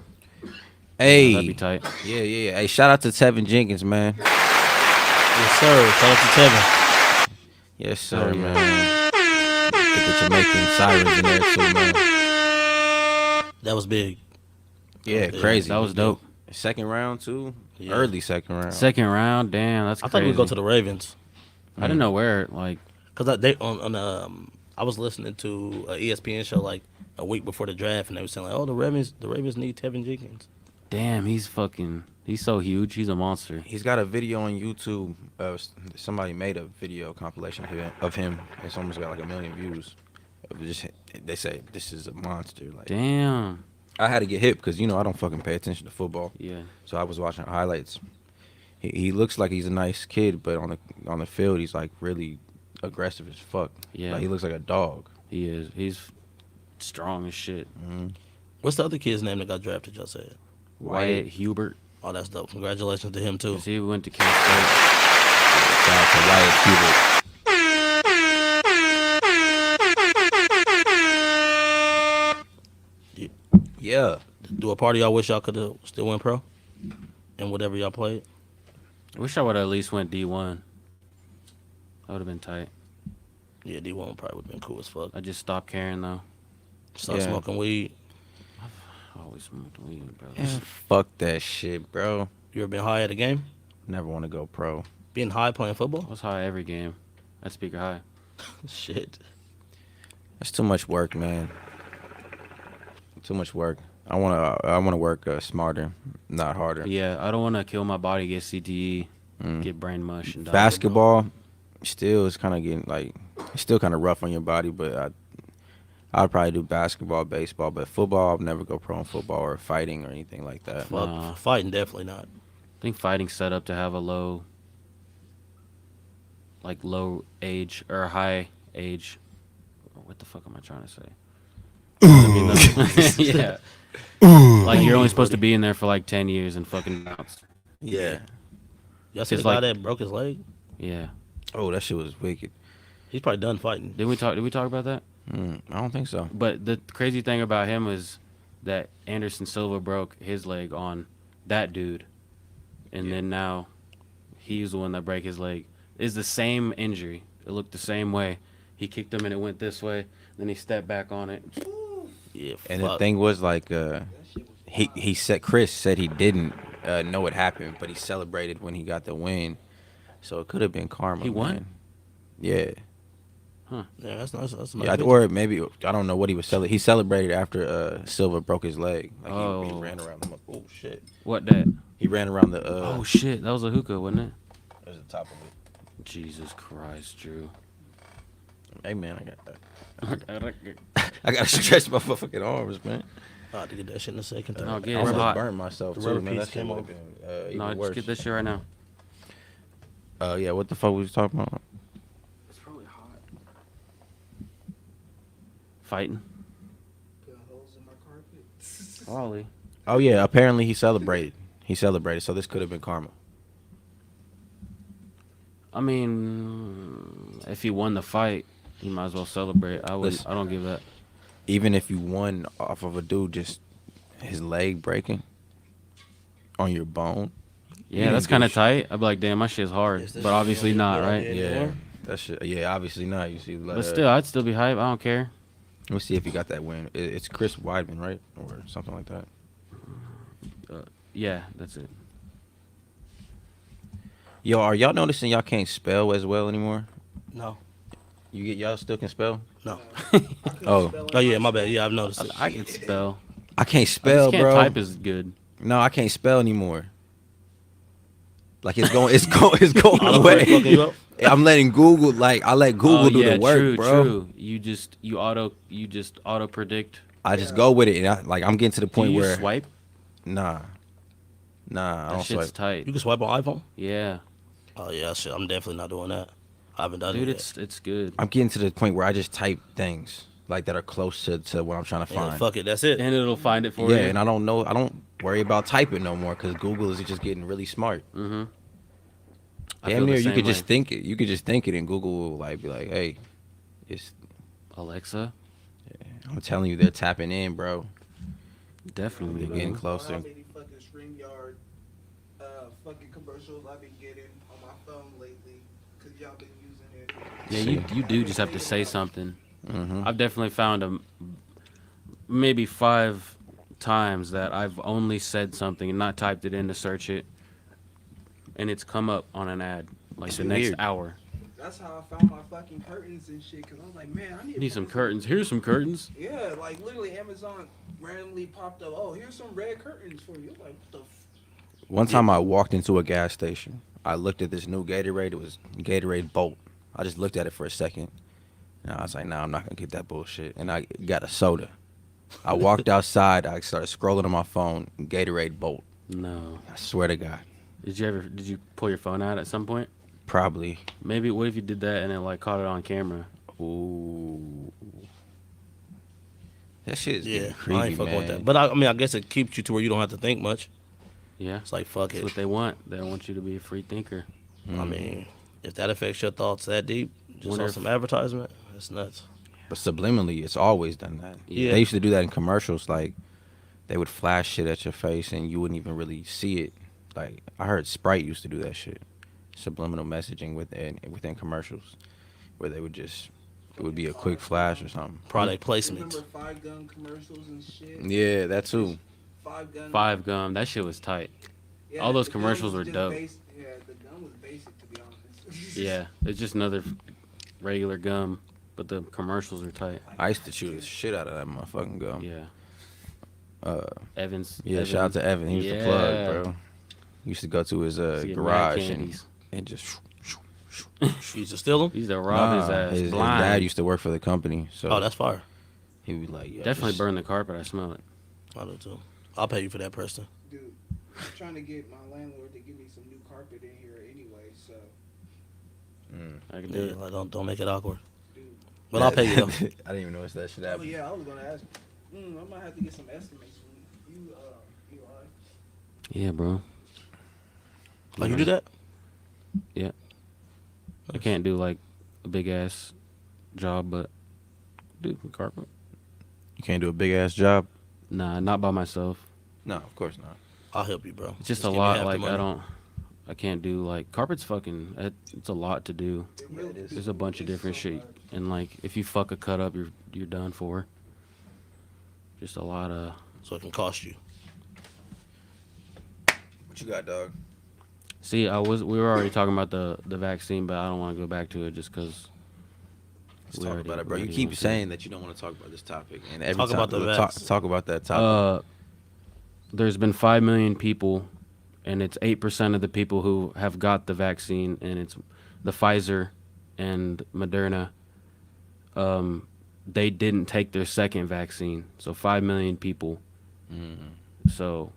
Hey, that'd be tight. yeah. Hey, shout out to Tevin Jenkins, man. Yes, sir. Shout out to Tevin. Yes, sir, Oh, yeah. man. Get the Jamaican sirens in there too, man. That was big. Yeah, Yeah, crazy. That was dope. Second round too. Yeah. Early second round. Second round, damn, that's I crazy. thought we would go to the Ravens I didn't know where. Like, because they I was listening to an ESPN show like a week before the draft, and they were saying like, oh, the Ravens need Tevin Jenkins. damn, he's so huge. He's a monster. He's got a video on YouTube. Somebody made a video compilation of him. It's almost got like 1 million views. They say this is a monster. Like Damn. I had to get hip because I don't fucking pay attention to football. Yeah. So I was watching highlights. He looks like he's a nice kid, but on the field he's like really aggressive as fuck. Yeah. Like he looks like a dog. He is. He's strong as shit. What's the other kid's name that got drafted? Y'all said. Wyatt Hubert. Oh, that's dope. Congratulations to him too. 'Cause he went to Kent State. Shout out to Wyatt Hubert. Yeah. Do a party y'all wish y'all could have still went pro, and whatever y'all played. I wish I would have at least went D1. That would have been tight. Yeah, D1 probably would have been cool as fuck. I just stopped caring though. Start Yeah. smoking weed. I always smoked weed, bro. Man, fuck that shit, bro. You ever been high at a game? Never want to go pro. Being high playing I football? was high every game. At speaker high. Shit. That's too much work, man. Too much work. I wanna work smarter, not harder. Yeah, I don't want to kill my body, get CTE, get brain mush, and die. Basketball still is kind of getting like it's still kind of rough on your body, but I'd probably do basketball, baseball, but football I'll never go pro in football or fighting or anything like that. Fuck, Nah. fighting definitely not. I think fighting's set up to have a low age or high age. What the fuck am I trying to say? Yeah. Like you're only supposed to be in there for like 10 years and fucking bounce. Yeah. Y'all see the It's guy like- that broke his leg? Yeah. Oh, that shit was wicked. He's probably done fighting. Did we talk about that? I don't think so. But the crazy thing about him was that Anderson Silva broke his leg on that dude. And then now he's the one that broke his leg. It's the same injury. It looked the same way. He kicked him and it went this way. Then he stepped back on it. Yeah, And fuck. the thing was like he said Chris said he didn't know what happened, but he celebrated when he got the win. So it could have been karma. He won? man. Yeah. Yeah, that's nice. That's a nice Yeah, picture. or maybe I don't know what he was celebrating. He celebrated after Silva broke his leg. Like he Oh. ran around. I'm like, oh shit. What that? He ran around the. Oh shit, that was a hookah, wasn't it? There's the top of it. Jesus Christ, Drew. Hey man, I got that. Oh, I gotta stretch my fucking arms, man. I had to get that shit in a second. No, I get it. It's almost hot. burned myself The too, rubber man. piece That shit came would have off. been even No, worse. just get this shit right now. Yeah, what the fuck was you talking about? It's probably hot. Fighting? Put holes in my carpet. Probably. Oh yeah, apparently he celebrated. So this could have been karma. I mean, if he won the fight, he might as well celebrate. I Listen. don't give that. Even if you won off of a dude just his leg breaking on your bone. Yeah, You that's didn't kind do of tight. I'd be like, damn, my shit's hard. Is this But obviously shit not, on right? the Yeah, anymore? that shit. Yeah, obviously not. You see, But still, I'd still be hype. I don't care. let me see if he got that win. It's Chris Weidman, right, or something like that. Yeah, that's it. Yo, are y'all noticing y'all can't spell as well anymore? No. Y'all still can spell? No. Oh. Oh, yeah, my bad. Yeah, I've noticed it. I can spell. I can't I spell, just can't bro. type as good. No, I can't spell anymore. Like it's going Fucking away. you up? I'm letting Google I let Google do the work, true, bro. True. You just auto predict. I just go with it, and I'm getting to the Do point you where swipe? nah, I That don't shit's swipe. tight. You can swipe on iPhone? Yeah, Oh, yeah, shit. I'm definitely not doing that. I haven't done dude, it yet. it's good. I'm getting to the point where I just type things like that are close to what I'm trying to Yeah, find. fuck it. That's it. And it'll find it for Yeah, you. and I don't worry about typing no more because Google is just getting really smart. Mm-hmm. Damn near, you could just think it. You could just think it, and Google will be like, "Hey, it's." Alexa, I'm telling you, they're tapping in, bro. definitely. They're getting bro. closer. How many fucking commercials I've been getting on my phone lately because y'all been using it. Yeah, See. you do just have to say something. Mm-hmm. I've definitely found maybe 5 times that I've only said something and not typed it in to search it, and it's come up on an ad like It's the next weird. hour. That's how I found my fucking curtains and shit. Cause I was like, man, I You need some fucking curtains. Here's some curtains. Yeah, like literally Amazon randomly popped up. Oh, here's some red curtains for you. I'm like, what the? One time I walked into a gas station. I looked at this new Gatorade. It was Gatorade Bolt. I just looked at it for a second. And I was like, nah, I'm not going to get that bullshit. And I got a soda. I walked outside. I started scrolling on my phone. Gatorade Bolt. No. I swear to God. Did you pull your phone out at some point? Probably. Maybe what if you did that and then like caught it on camera? Ooh. That shit is Yeah, getting creepy, I ain't fucking with man. that. But I mean, I guess it keeps you to where you don't have to think much. Yeah. It's like fuck That's it. what they want. They want you to be a free thinker. I mean, if that affects your thoughts that deep, just Wonder on if- some advertisement, that's nuts. But subliminally, it's always done that. Yeah. They used to do that in commercials. Like, they would flash shit at your face and you wouldn't even really see it. Like, I heard Sprite used to do that shit. Subliminal messaging within commercials. Where they would just, it would be a quick flash or something. Product Remember placement. 5 gun commercials and shit? Yeah, that too. 5 gun. 5 gum. That shit was tight. Yeah, all those the gun commercials was were just dope. Yeah, the gun was basic to be honest. Yeah. It's just another regular gum, but the commercials are tight. I used to chew the shit out of that motherfucking gum. Yeah. Evans. Yeah, shout out to Evan. He was the plug, bro. He used to go to his Used to get mad garage candies. and just. You used to steal them? He used to rob his ass his blind. dad used to work for the company, so Oh, that's fire. he would be like, yeah, Definitely just- burn the carpet. I smell it. I do too. I'll pay you for that, Preston. Dude, I'm trying to get my landlord to give me some new carpet in here anyway, so I can do Yeah, it. like, don't make it awkward. dude. But I'll pay you though. I didn't even notice that shit Oh happened. yeah, I was gonna ask. I might have to get some estimates from you. You alright? Yeah, bro. Oh, you do that? Yeah. I can't do like a big ass job, but do the carpet. You can't do a big ass job. Nah, not by myself. No, of course not. I'll help you, bro. It's just a give me lot. half the Like money. I can't do like carpet's fucking. It's a lot to do. It really do. There's a bunch of It's different so shit, hard. and like if you fuck a cut up, you're done for. Just a lot of. So it can cost you. What you got, dog? See, we were already talking about the vaccine, but I don't want to go back to it just because. Let's talk about it, bro. You keep saying that you don't want to talk about this topic, and every Talk time about the we'll talk, vax. talk about that topic. There's been 5 million people, and it's 8% of the people who have got the vaccine, and it's the Pfizer and Moderna. They didn't take their second vaccine, so 5 million people. So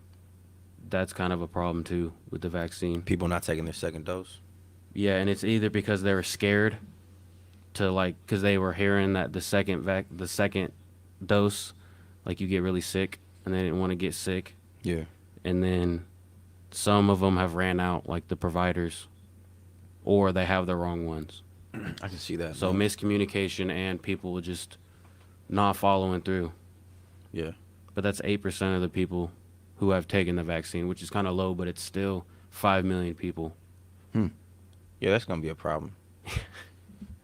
that's kind of a problem too with the vaccine. People not taking their second dose. Yeah, and it's either because they were scared to because they were hearing that the second dose, like you get really sick, and they didn't want to get sick. Yeah. And then some of them have ran out, like the providers, or they have the wrong ones. I can see that. So man. miscommunication and people just not following through. Yeah. But that's 8% of the people who have taken the vaccine, which is kind of low, but it's still 5 million people. Yeah, that's gonna be a problem.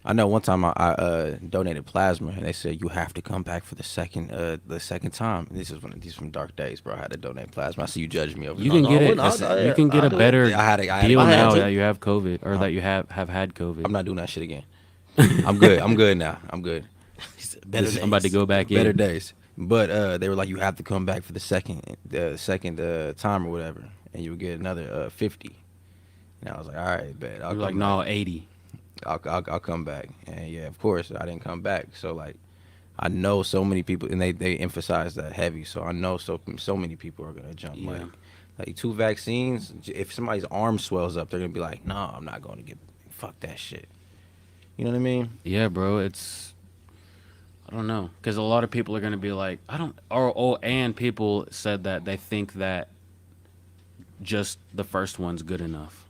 I know one time I donated plasma, and they said you have to come back for the second time. This is these from dark days, bro. I had to donate plasma. I see you judging me over. You there. can no, get I it. wouldn't. You can get I'll a do it. better I had to- deal I had now to. that you have COVID or that you have had COVID. I'm not doing that shit again. I'm good. I'm good now. I'm good. Better I'm about to days. go back Better in. days. But they were like, you have to come back for the second time or whatever, and you would get another 50. And I was like, all right, bet. I'll You're like, come no, back. 80. I'll come back. And yeah, of course, I didn't come back. So like, I know so many people, and they emphasize that heavy. So I know so many people are gonna jump. Yeah. Like 2 vaccines. If somebody's arm swells up, they're gonna be like, no, I'm not going to get. Fuck that shit. You know what I mean? Yeah, bro. I don't know, because a lot of people are gonna be like, and people said that they think that just the first one's good enough.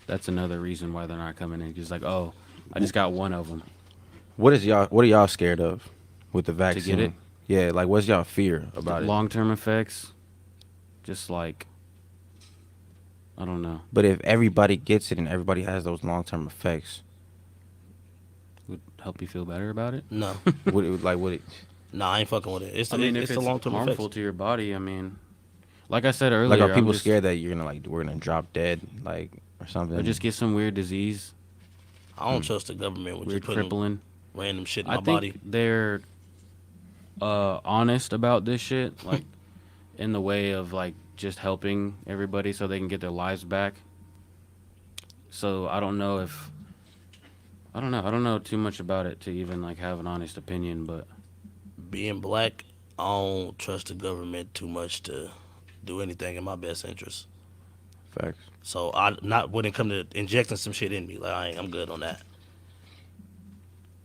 That's another reason why they're not coming in. Just like, oh, I just got one of them. What are y'all scared of with the vaccine? it? Yeah, like what's y'all fear about it? Long-term effects, just like I don't know. But if everybody gets it and everybody has those long-term effects, Would help you feel better about it. No, would it? nah, I ain't fucking with it. I mean, It's if the it's long term harmful effects. to your body, I mean, like I said earlier, Like, are I'm people just, scared that you're gonna we're gonna drop dead, like, or something? or just get some weird disease, I don't trust the government with weird just putting crippling. random shit in I my think body. they're honest about this shit, like in the way of like just helping everybody so they can get their lives back. So I don't know if I don't know. I don't know too much about it to even like have an honest opinion, but Being black, I don't trust the government too much to do anything in my best interest. Facts. So I not when it come to injecting some shit in me, like I'm good on that.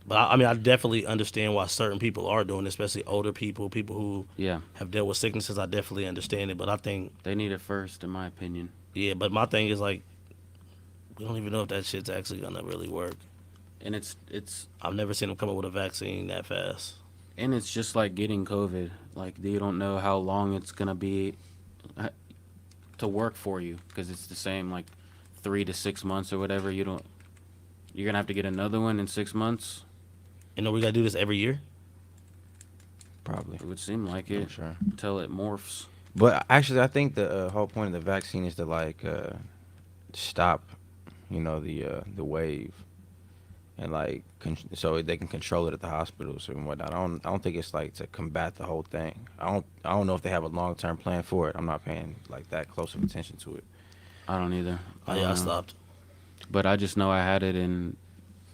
But I mean, I definitely understand why certain people are doing it, especially older people, people who yeah, have dealt with sicknesses. I definitely understand it. But I think, they need it first, in my opinion. yeah. But my thing is like, we don't even know if that shit's actually gonna really work. And it's I've never seen them come up with a vaccine that fast. and it's just like getting COVID. Like you don't know how long it's gonna be to work for you because it's the same like 3 to 6 months or whatever. You're gonna have to get another one in 6 months. You know, we gotta do this every year. Probably. It would seem like I'm it sure. until it morphs. But actually, I think the whole point of the vaccine is to like stop, the wave, and like so they can control it at the hospitals and whatnot. I don't think it's like to combat the whole thing. I don't know if they have a long-term plan for it. I'm not paying like that close of attention to it. I don't either. Oh yeah, I stopped. But I just know I had it, and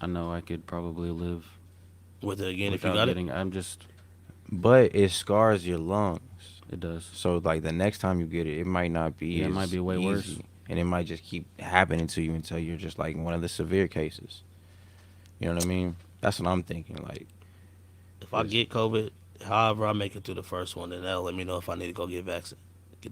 I know I could probably live With it again, if you without got getting. I'm just. But it scars your lungs. It does. So like the next time you get it, it might not be. Yeah, it as might be way easy, worse. and it might just keep happening to you until you're just like one of the severe cases. You know what I mean? That's what I'm thinking. Like, If I get COVID, however I make it through the first one, then that'll let me know if I need to go get the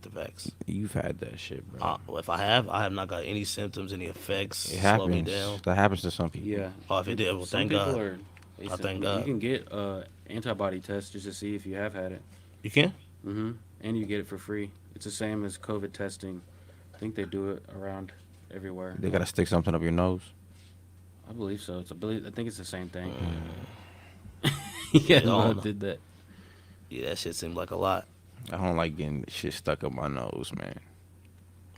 vax. you've had that shit, bro. If I have not got any symptoms, any effects, It slow me happens. down. That happens to some people. Yeah. Oh, if it did, well, Some thank people God. are. I thank God. You can get antibody tests just to see if you have had it. You can? And you get it for free. It's the same as COVID testing. I think they do it around everywhere. They gotta stick something up your nose. I believe so. I think it's the same thing. Mm. Yeah, I don't no, know. did that. Yeah, that shit seemed like a lot. I don't like getting shit stuck up my nose, man.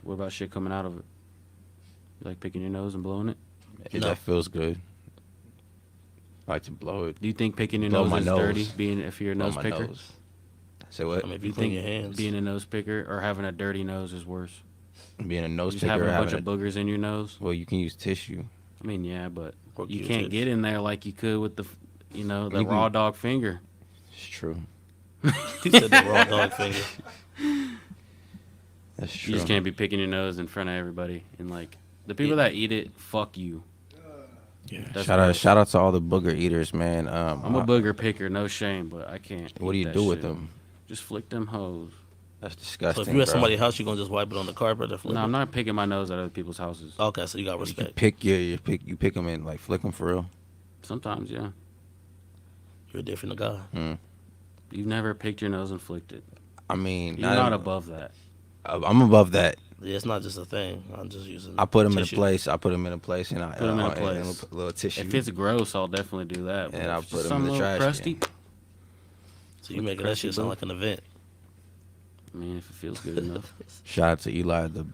What about shit coming out of it? You like picking your nose and blowing it? Yeah, No. that feels good. I like to blow it. Do you think picking your Blow nose my is nose. dirty? Being if you're a Blow nose my picker? nose. Say what? I mean, if you You clean think your hands. being a nose picker or having a dirty nose is worse? Being a nose Just picker, having or a bunch having of boogers in your nose? well, you can use tissue. I mean, yeah, but Or you Q-tips. can't get in there like you could with the You raw can- dog finger. It's true. He said the raw dog finger. That's true. You just can't be picking your nose in front of everybody. And like the people that eat it, fuck you. Yeah. That's Shout out, gross. shout out to all the booger eaters, man. I'm a booger picker, no shame, but I can't. What do eat you that do with shit. them? Just flick them hoes. That's So disgusting. if you at bro. somebody's house, you gonna just wipe it on the carpet or flip No, it? I'm not picking my nose at other people's houses. Okay, so you got You respect. pick you pick them and like flick them for real. Sometimes, yeah. You're a different guy. You've never picked your nose and flicked it. I mean, You're not above that. I'm above that. Yeah, it's not just a thing. I'm just using. I put them in a tissue. place. I put them in a place, and I Put 'em in a and place. a little tissue. If it's gross, I'll definitely do that. but And if I'll it's put just 'em in some the little trash crusty. can. So you making that shit sound like an event. I mean, if it feels good enough. Shout out to Eli, the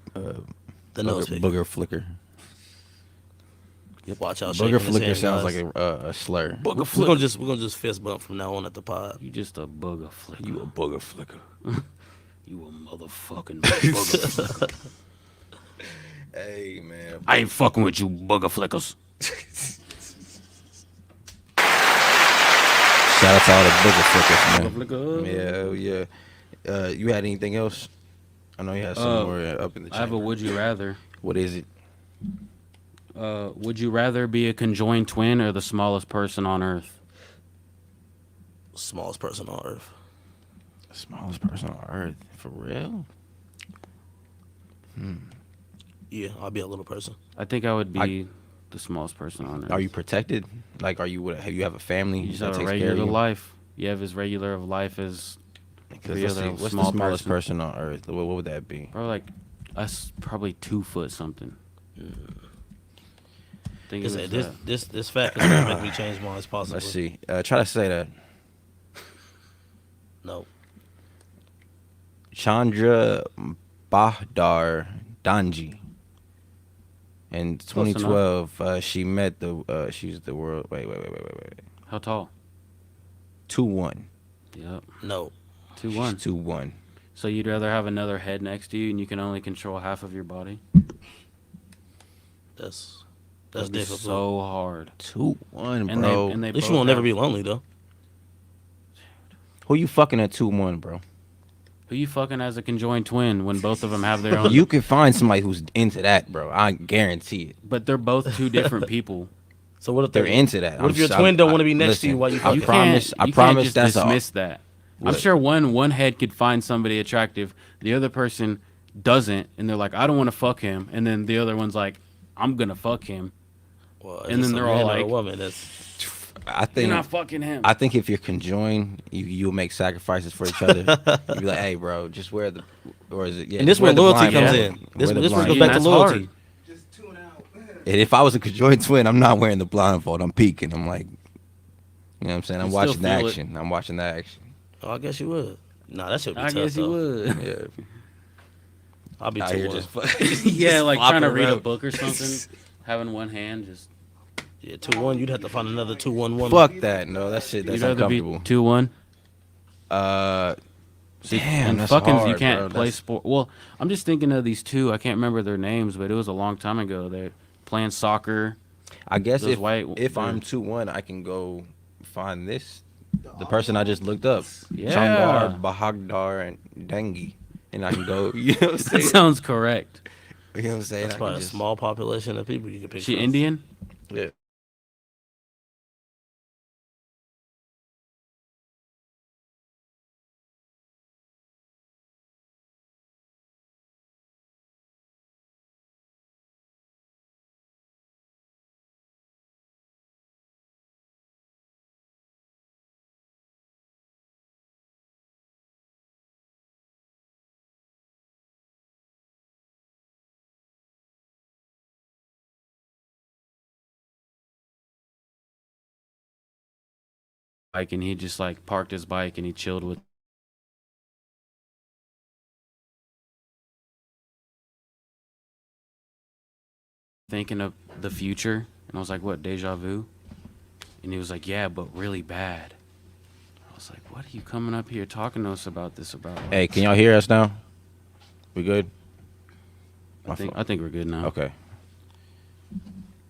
The nose pick. booger flicker. Watch out. Booger flicker sounds like a slur. We're gonna just fist bump from now on at the pod. You just a booger flicker. You a booger flicker. You a motherfucking booger flicker. Hey man. I ain't fucking with you, booger flickers. Shout out to all the booger flickers, man. Flicker. Yeah, hell yeah. You had anything else? I know you had some more up in the I have a chamber. would you rather. What is it? Would you rather be a conjoined twin or the smallest person on Earth? Smallest person on earth. Smallest person on earth. For real? Yeah, I'll be a little person. I think I would be the smallest person on Earth. Are you protected? Like, have you have a family You just that have a takes care of regular you? life. You have as regular of life as Because every let's see, other what's the small smallest person. person on earth? What would that be? Probably like That's probably 2 foot something. I think it This, was, this fact is gonna make me change mine possibly. Let's see. Try to say that. No. Chandra Bahdar Danji. In Close enough. 2012, she met she's the world. Wait. how tall? 2'1". Yep. No. 2-1. 2'1". So you'd rather have another head next to you and you can only control half of your body? That's That'd be difficult. so hard. 2'1", And bro. they At least both you won't never have- be lonely though. Who you fucking at 2'1", bro? Who you fucking as a conjoined twin when both of them have their own? You can find somebody who's into that, bro. I guarantee it. But they're both two different people. So what if They're into that. What if your twin don't want to be next to you listen, while you I fucking? promise. I You promise can't that's just all. dismiss that. I'm What? sure one head could find somebody attractive, the other person doesn't, and they're like, I don't want to fuck him, and then the other one's like, I'm gonna fuck him. Well, And it's then a they're all man or a like- woman. That's I You're think. not fucking him. I think if you're conjoined, you'll make sacrifices for each other. You'll be like, hey, bro, just wear the, or is it? Yeah, and this just wear where the loyalty blindfold. comes in. This Wear the where it goes blindfold. back to That's loyalty. hard. Just tune out. And if I was a conjoined twin, I'm not wearing the blindfold. I'm peeking. I'm like, you know what I'm saying? I'm You watching still the feel it. action. I'm watching the action. Oh, I guess you would. Nah, that should be I tough guess you though. would. Yeah. I'll be Out too here one. just Yeah, like trying to flopping read a around. book or something, having one hand just. Yeah, 2-1. You'd have to find another 2-1 woman. Fuck that. No, that shit. That's You'd rather be uncomfortable. 2-1. Damn, And that's fuckins, hard, you can't bro. play That's- sport. Well, I'm just thinking of these two. I can't remember their names, but it was a long time ago. They're playing soccer. I guess Those if white- if they're- I'm 2'1", I can go find the person I just looked up. Yeah. Changar Bahagdar and Dengi. And I can go, you know what I'm That saying? sounds correct. You know what I'm saying? That's I probably can a just, small population of people you can pick. She from. Indian? yeah. Bike, and he just like parked his bike and he chilled with. Thinking of the future, and I was like, "What, deja vu?" And he was like, "Yeah, but really bad." I was like, "What are you coming up here talking to us about this about?" Hey, can y'all hear us now? We good? I think we're good now. Okay.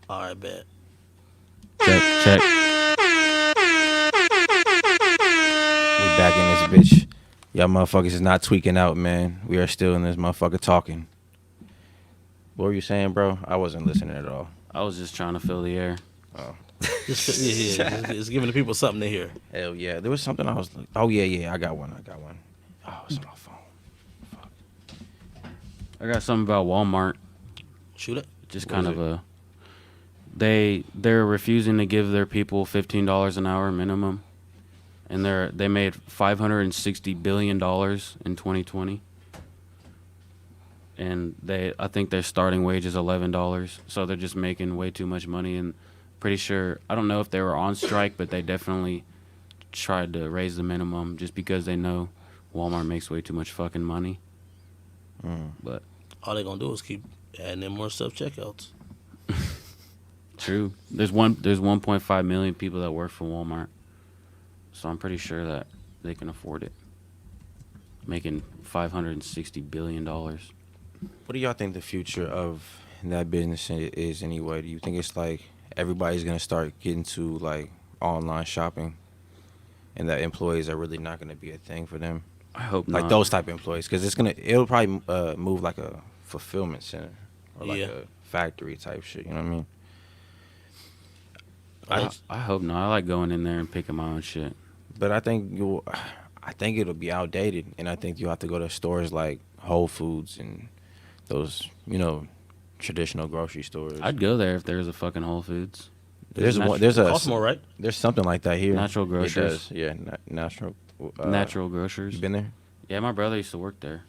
All right, bet. Check. We back in this bitch. Y'all motherfuckers is not tweaking out, man. We are still in this motherfucker talking. What were you saying, bro? I wasn't listening at all. I was just trying to fill the air. Just, yeah. It's giving the people something to hear. Hell yeah. There was something I was like, oh yeah, I got one. Oh, it's on my phone. I got something about Walmart. Shoot it. Just What kind is of a. They're refusing to give their people $15 an hour minimum, and they made $560 billion in 2020. And I think their starting wage is $11, so they're just making way too much money. And pretty sure, I don't know if they were on strike, but they definitely tried to raise the minimum just because they know Walmart makes way too much fucking money. But All they're gonna do is keep adding in more self checkouts. true, there's 1.5 million people that work for Walmart, so I'm pretty sure that they can afford it. Making $560 billion. What do y'all think the future of that business is anyway? Do you think it's like everybody's gonna start getting to like online shopping, and that employees are really not gonna be a thing for them? I hope Like not. those type of employees, because it'll probably move like a fulfillment center or like Yeah. a factory type shit. You know what I mean? I hope not. I like going in there and picking my own shit. But I think it'll be outdated, and I think you have to go to stores like Whole Foods and those, traditional grocery stores. I'd go there if there was a fucking Whole Foods. There's Natu- one. There's Cost more, right? There's something like that here. Natural It Grocers. does, yeah, natural. Natural grocers. You been there? Yeah, my brother used to work there.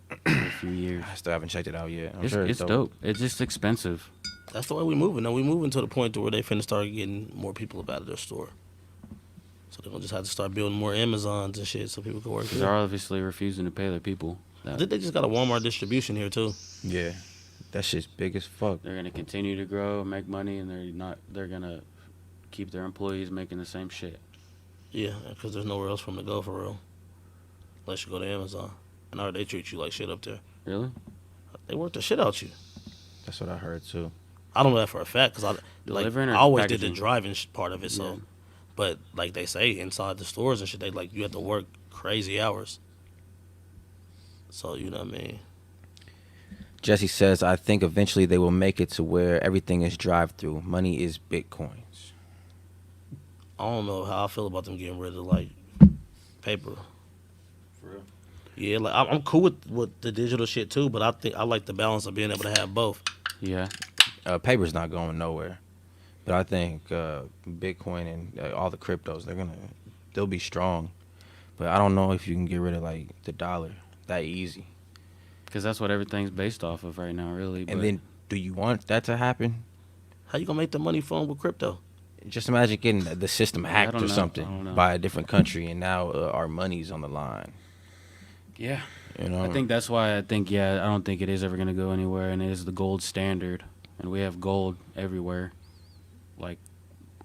for a few years. I still haven't checked it out yet. I'm It's sure it's dope. It's just expensive. That's the way we moving. Now we moving to the point to where they finna start getting more people up out of their store. So they're gonna just have to start building more Amazons and shit so people can work Because here. they're obviously refusing to pay their people. I think they just got a Walmart distribution here too. Yeah, that shit's big as fuck. They're gonna continue to grow, make money, and they're gonna keep their employees making the same shit. Yeah, because there's nowhere else for them to go for real. Unless you go to Amazon. And they treat you like shit up there. Really? They work the shit out you. That's what I heard too. I don't know that for a fact because Delivering I or always did packaging? the driving part of it. So, Yeah. but like they say inside the stores and shit, you have to work crazy hours. So you know what I mean. Jesse says, I think eventually they will make it to where everything is drive-through. Money is bitcoins. I don't know how I feel about them getting rid of like paper. For real? Yeah, like I'm cool with the digital shit too, but I think I like the balance of being able to have both. Yeah. Paper's not going nowhere, but I think Bitcoin and all the cryptos, they'll be strong. But I don't know if you can get rid of like the dollar that easy. Because that's what everything's based off of right now, really. And but- then, do you want that to happen? How you gonna make the money flowing with crypto? Just imagine getting the system I hacked don't or know. I don't something know. by a different country, and now our money's on the line. yeah. You know, I think that's why I don't think it is ever going to go anywhere, and it is the gold standard. And we have gold everywhere. Like,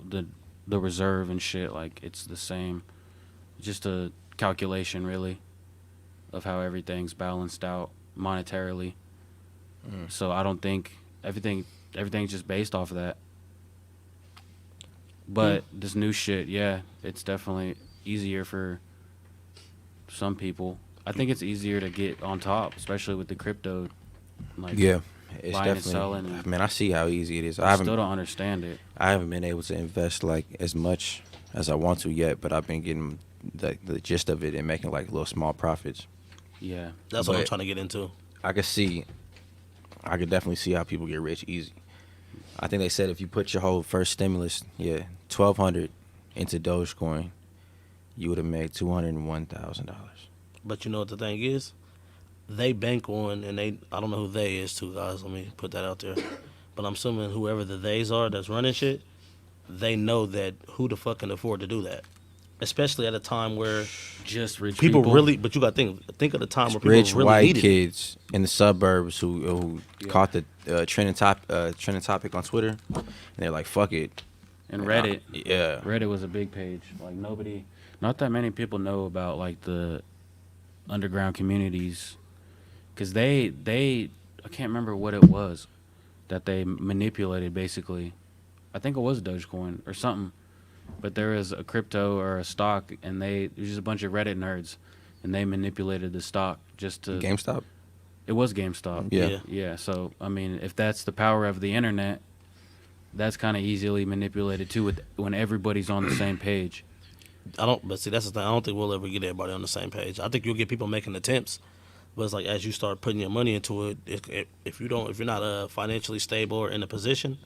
the reserve and shit, like, it's the same. Just a calculation, really, of how everything's balanced out monetarily. So I don't think everything's just based off of that. But this new shit, yeah, it's definitely easier for some people. I think it's easier to get on top, especially with the crypto. Like, yeah, it's buying and definitely. selling and- Man, I see how easy it is. I still don't understand it. I haven't been able to invest like as much as I want to yet, but I've been getting the gist of it and making like little small profits. Yeah. That's what I'm But- trying to get into. I could definitely see how people get rich easy. I think they said if you put your whole first stimulus, $1,200 into Dogecoin, you would have made $201,000. But you know what the thing is? They bank on, and I don't know who they is too, guys. Let me put that out there. But I'm assuming whoever the theys are that's running shit, they know that who the fuck can afford to do that. Especially at a time where Just rich people people. really, but you got to think of the time where people Rich really white needed it. kids in the suburbs who Yeah. caught the trending topic on Twitter, and they're like, "Fuck it." And Reddit. Yeah. Reddit was a big page. Like, not that many people know about, like, the underground communities. Because they, I can't remember what it was that they manipulated, basically. I think it was Dogecoin or something. But there was a crypto or a stock, and it was just a bunch of Reddit nerds, and they manipulated the stock just to. GameStop. It was GameStop. Yeah. Yeah. So I mean, if that's the power of the internet, that's kind of easily manipulated too. When everybody's on the same page. But see, that's the thing. I don't think we'll ever get everybody on the same page. I think you'll get people making attempts, but it's like as you start putting your money into it, if you're not financially stable or in a position,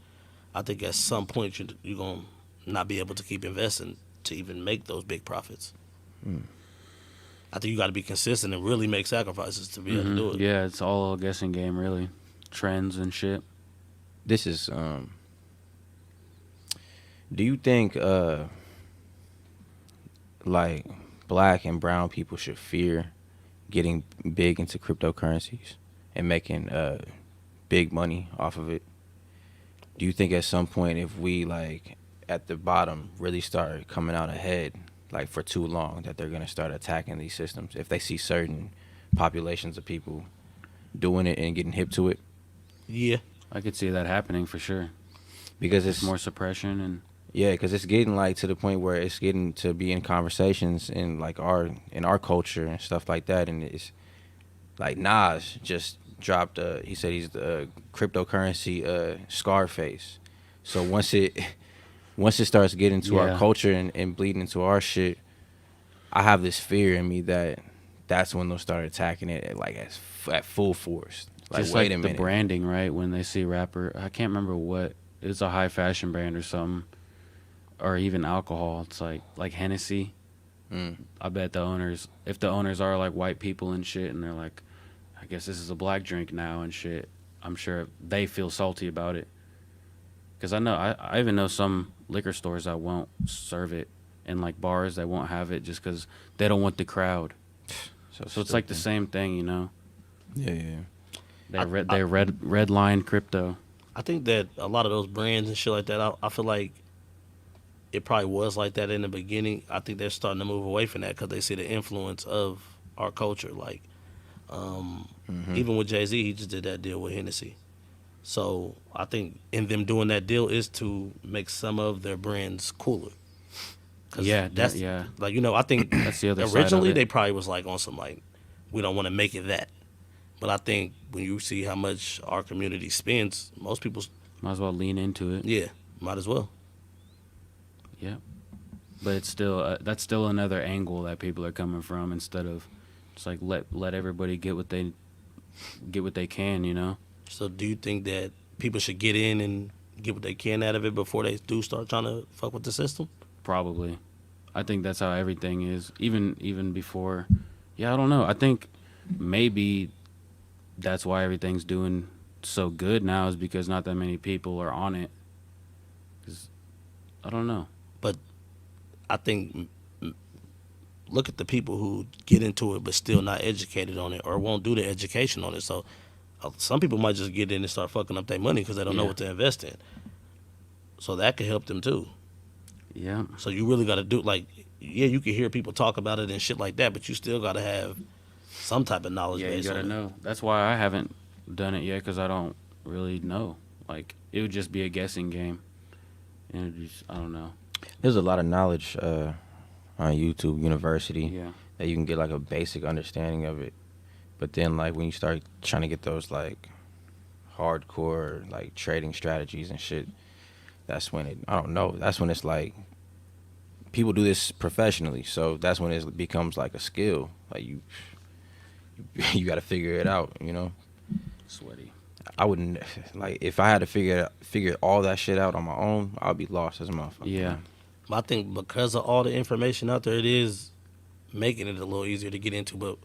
I think at some point you're gonna not be able to keep investing to even make those big profits. I think you got to be consistent and really make sacrifices to be able to do it. Yeah, it's all a guessing game, really. Trends and shit. This is do you think like black and brown people should fear getting big into cryptocurrencies and making big money off of it? Do you think at some point, if we like at the bottom really start coming out ahead like for too long, that they're going to start attacking these systems if they see certain populations of people doing it and getting hip to it? Yeah. I could see that happening for sure. Because It's it's more suppression and yeah, because it's getting like to the point where it's getting to be in conversations in like our culture and stuff like that, and it's like Nas just dropped he said he's the cryptocurrency Scarface. So once it starts getting to our Yeah. culture and bleeding into our shit, I have this fear in me that that's when they'll start attacking it at full force. Like, just wait like a the minute. branding, right? When they see rapper, I can't remember what. It's a high fashion brand or something, or even alcohol. It's like Hennessy. Mm. I bet if the owners are like white people and shit, and they're like, guess this is a black drink now and shit. I'm sure they feel salty about it. Because I even know some liquor stores that won't serve it, and like bars that won't have it just because they don't want the crowd. So it's like the same thing, you know. Yeah, yeah. They red line crypto. I think that a lot of those brands and shit like that, I feel like it probably was like that in the beginning. I think they're starting to move away from that because they see the influence of our culture. Like, even with Jay-Z, he just did that deal with Hennessy. So I think in them doing that deal is to make some of their brands cooler. Yeah, that's yeah. like, you know, I think That's the other side of originally it. they probably was like on some like, we don't want to make it that. But I think when you see how much our community spends, most people, Might as well lean into it. yeah, might as well. Yeah. But it's still that's still another angle that people are coming from instead of just like let everybody get what they can, you know. So do you think that people should get in and get what they can out of it before they do start trying to fuck with the system? Probably. I think that's how everything is. Even before. Yeah, I don't know. I think maybe that's why everything's doing so good now is because not that many people are on it. 'Cause I don't know. But I think look at the people who get into it but still not educated on it or won't do the education on it. So some people might just get in and start fucking up their money because they don't know Yeah. what to invest in. So that could help them too. Yeah. So you really got to do, like, yeah, you can hear people talk about it and shit like that, but you still got to have some type of knowledge Yeah, you base gotta on it. know. That's why I haven't done it yet because I don't really know. Like it would just be a guessing game, and I don't know. There's a lot of knowledge on YouTube University Yeah. that you can get like a basic understanding of it. But then like when you start trying to get those like hardcore like trading strategies and shit, that's when I don't know. That's when it's like people do this professionally, so that's when it becomes like a skill. Like you got to figure it out, you know. Sweaty. I wouldn't like if I had to figure all that shit out on my own. I'd be lost as a motherfucker. Yeah. man. But I think because of all the information out there, it is making it a little easier to get into, but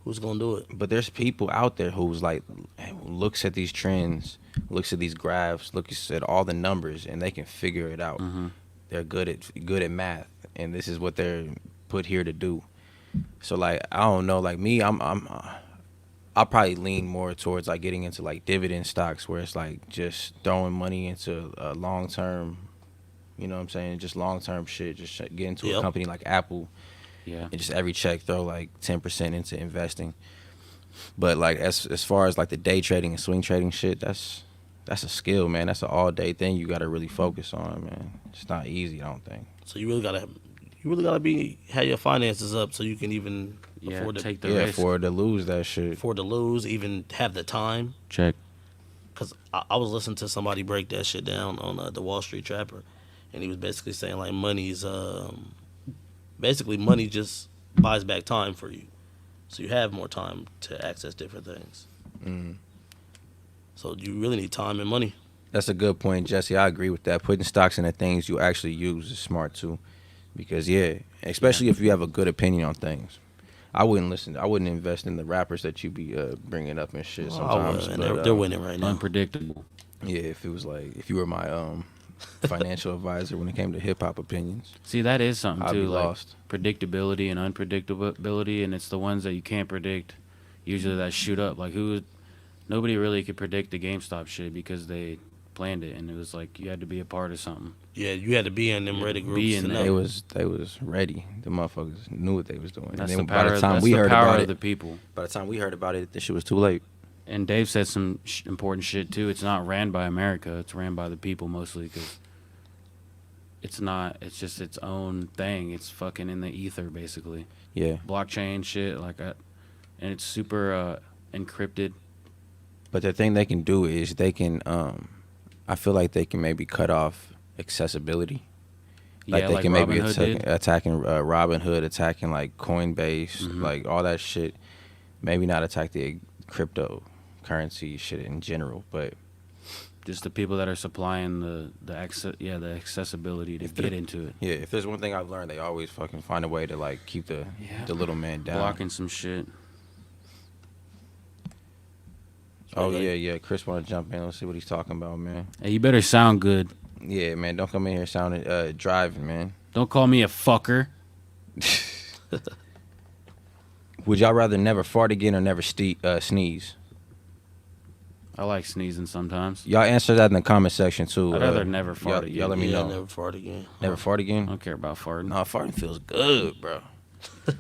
who's going to do it? But there's people out there who's like looks at these trends, looks at these graphs, looks at all the numbers, and they can figure it out. Mm-hmm. They're good at math, and this is what they're put here to do. So like I don't know, like me, I'll probably lean more towards like getting into like dividend stocks where it's like just throwing money into a long term, you know what I'm saying, just long term shit. Just get into a Yep. company like Apple. Yeah. And just every check throw like 10% into investing. But like as far as like the day trading and swing trading shit, that's a skill, man. That's an all day thing you got to really focus on, man. It's not easy, I don't think. So you really got to have your finances up so you can even Yeah. afford to Take the Yeah, risk. for to lose that shit. lose, even have the time. Check. Because I was listening to somebody break that shit down on the Wall Street Trapper, and he was basically saying like money's basically money just buys back time for you, so you have more time to access different things. Mm. So you really need time and money. That's a good point, Jesse. I agree with that. Putting stocks in the things you actually use is smart too, because yeah, especially if you have a good opinion on things. I wouldn't invest in the rappers that you be bringing up and shit sometimes. And but, they're winning right now. Unpredictable. Yeah, if you were my financial advisor when it came to hip hop opinions, See, that is something I'd too, be like lost. predictability and unpredictability, and it's the ones that you can't predict. Usually, that shoot up. Like nobody really could predict the GameStop shit because they planned it, and it was like you had to be a part of something. Yeah, you had to be in them Yeah, ready be groups. in to there. know. They was ready. The motherfuckers knew what they was doing. That's and the then power. by the time that's we the heard power about of it, the people. by the time we heard about it, this shit was too late. And Dave said some important shit too. It's not ran by America. It's ran by the people mostly because it's not. It's just its own thing. It's fucking in the ether basically. Yeah, Blockchain shit like that, and it's super encrypted. but the thing they can do is they can. I feel like they can maybe cut off accessibility. Like Yeah, they like can maybe Robinhood did. attacking Robinhood, attacking like Coinbase, Mhm. like all that shit. Maybe not attack the cryptocurrency shit in general, but Just the people that are supplying the accessibility to get into it. yeah, if there's one thing I've learned, they always fucking find a way to like keep the little man down. Blocking some shit. Oh Okay. yeah. Chris want to jump in. Let's see what he's talking about, man. Hey, you better sound good. Yeah, man. Don't come in here sounding driving, man. Don't call me a fucker. Would y'all rather never fart again or never sneeze? I like sneezing sometimes. Y'all answer that in the comment section too. I'd rather never fart again. Y'all let me Yeah, know. never fart again. Never fart I again? don't care about farting. No, farting feels good, bro.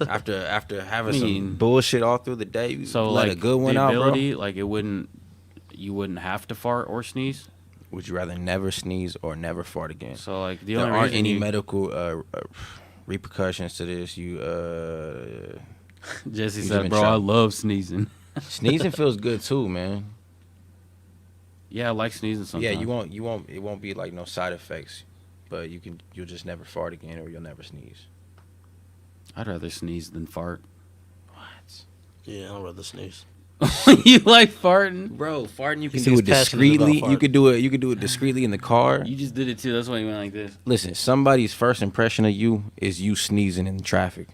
after having some mean, bullshit all through the day, you So let like a good one the out, ability, like you wouldn't have to fart or sneeze. bro. Would you rather never sneeze or never fart again? So like the There only aren't reason any you, medical repercussions to this. You Jesse you've said, been "Bro, I trapped." love sneezing." sneezing feels good too, man. Yeah, I like sneezing sometimes. Yeah, it won't be like no side effects, but you'll just never fart again or you'll never sneeze. I'd rather sneeze than fart. What? Yeah, I'd rather sneeze. You like farting? Bro, farting you can He do it seems passionate about discreetly. You farting. could do it discreetly in the car. You just did it too. That's why you went like this. Listen, somebody's first impression of you is you sneezing in traffic.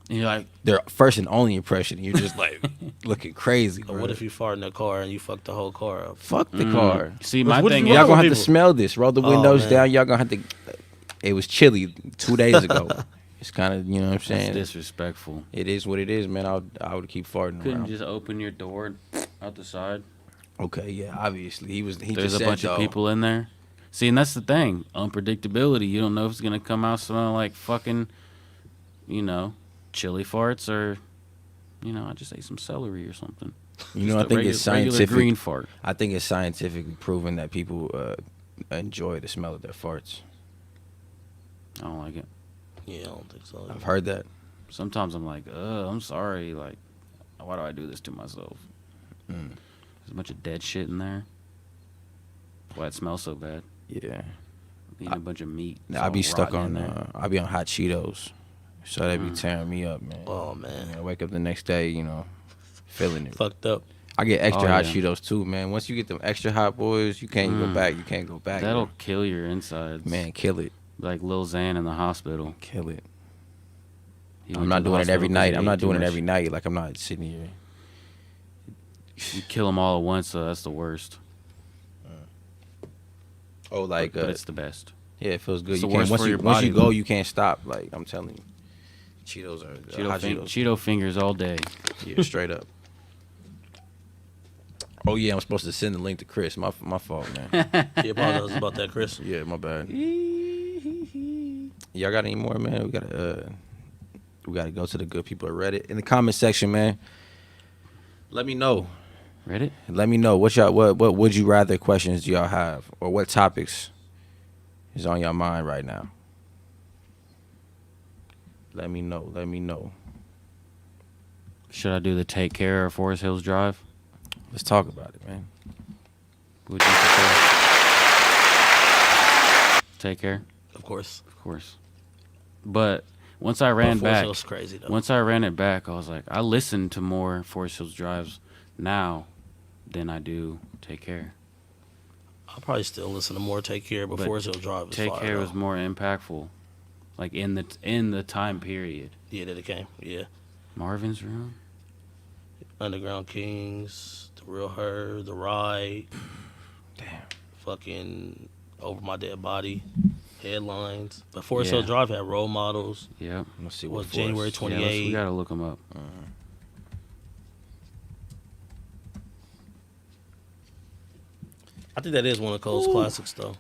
And you're like, Their first and only impression, you're just like looking crazy. Or Bro. what if you fart in the car and you fuck the whole car up? Fuck the car? see, my What if thing you is, Y'all wrong gonna with have to people? smell this. Roll the Oh, windows man. down. Y'all gonna have to. It was chilly 2 days ago. It's kind of, you know what I'm that's saying. disrespectful. It is what it is, man. I would keep farting Couldn't around. just open your door out the side. Okay, yeah, obviously he There's just a said, bunch of though, people in there. See, and that's the thing. Unpredictability. You don't know if it's gonna come out smelling like fucking, chili farts or, I just ate some celery or something. You know, Just I a think it's regular scientific. green fart. I think it's scientifically proven that people enjoy the smell of their farts. I don't like it. Yeah, I don't think so. I've heard that. Sometimes I'm like, I'm sorry. Like, why do I do this to myself? Mm. There's a bunch of dead shit in there. That's why it smells so bad. Yeah, Eating a bunch of meat. It's I be all stuck rotten on. in there. I be on hot Cheetos, so they be tearing me up, man. Oh man, I wake up the next day, feeling it. fucked up. I get extra Oh, hot yeah. Cheetos too, man. Once you get them extra hot boys, you can't go back. You can't go back. That'll bro. kill your insides. Man, kill it, Like Lil Xan in the hospital. kill it. He I'm went not to the doing it every hospital 'cause night. he I'm ate not too doing it much. every night. Like I'm not sitting here. You kill them all at once, so that's the worst. Oh, like But it's the best. yeah, it feels good. It's You the can't worst once for you your once you body, go, though. you can't stop. Like I'm telling you, Cheetos are hot Cheetos. Cheeto fingers all day. Yeah, straight up. Oh yeah, I'm supposed to send the link to Chris. My fault, man. Yeah, apologize about that, Chris. Yeah, my bad. Y'all got any more, man? We gotta go to the good people at Reddit in the comment section, man. Let me know. Reddit? Let me know what would you rather questions do y'all have, or what topics is on your mind right now. Let me know. Let me know. Should I do the Take Care or Forest Hills Drive? Let's talk about it, man. Would you prefer? Take Care? Of course. Of course. But once I ran Forest back, Hill's crazy though. once I ran it back, I was like, I listen to more Forest Hills Drives now than I do Take Care. I'll probably still listen to more Take Care, but But Forest Hill Drive is Take fire, Care though. was more impactful, like in the time period. Yeah, that it came. Yeah. Marvin's Room. Underground Kings, The Real Her, The Ride. Damn. Fucking Over My Dead Body. Headlines. But Forest Yeah. Hill Drive had role models. Yep. Let's see Was what January Forrest- 20 Yeah, we 28. gotta look them up. I think that is one of Cole's classics, though.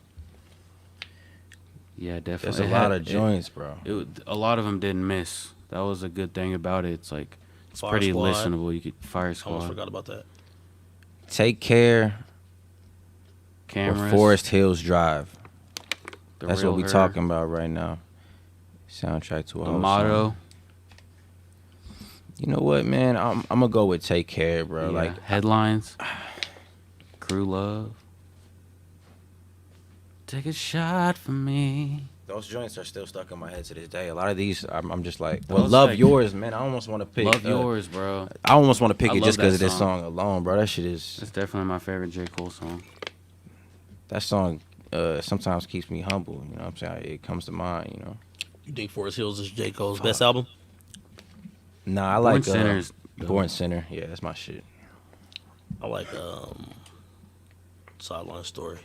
Yeah, definitely. There's a It lot had- of joints, bro. a lot of them didn't miss. That was a good thing about it. It's like it's Fire pretty Squad. listenable. You could Fire I almost Squad, forgot about that. Take Care cameras, or Forest Hills Drive. The That's Real what we Her, talking about right now. Soundtrack to a The whole motto. song. You know what, man? I'm gonna go with Take Care, bro. Yeah, Like headlines. Crew Love. Take a shot for me. those joints are still stuck in my head to this day. A lot of these, I'm just like, Those, Love like- Yours, man. I almost want to pick. Love Yours, bro. I almost want to pick I it love just because of that this song alone, bro. That shit is. It's definitely my favorite J. Cole song. That song sometimes keeps me humble. You know what I'm saying? It comes to mind. You know. You think Forest Hills is J. Cole's best album? Nah, I Born like Sinner's dope. Born Sinner. Yeah, that's my shit. I like Sideline Story.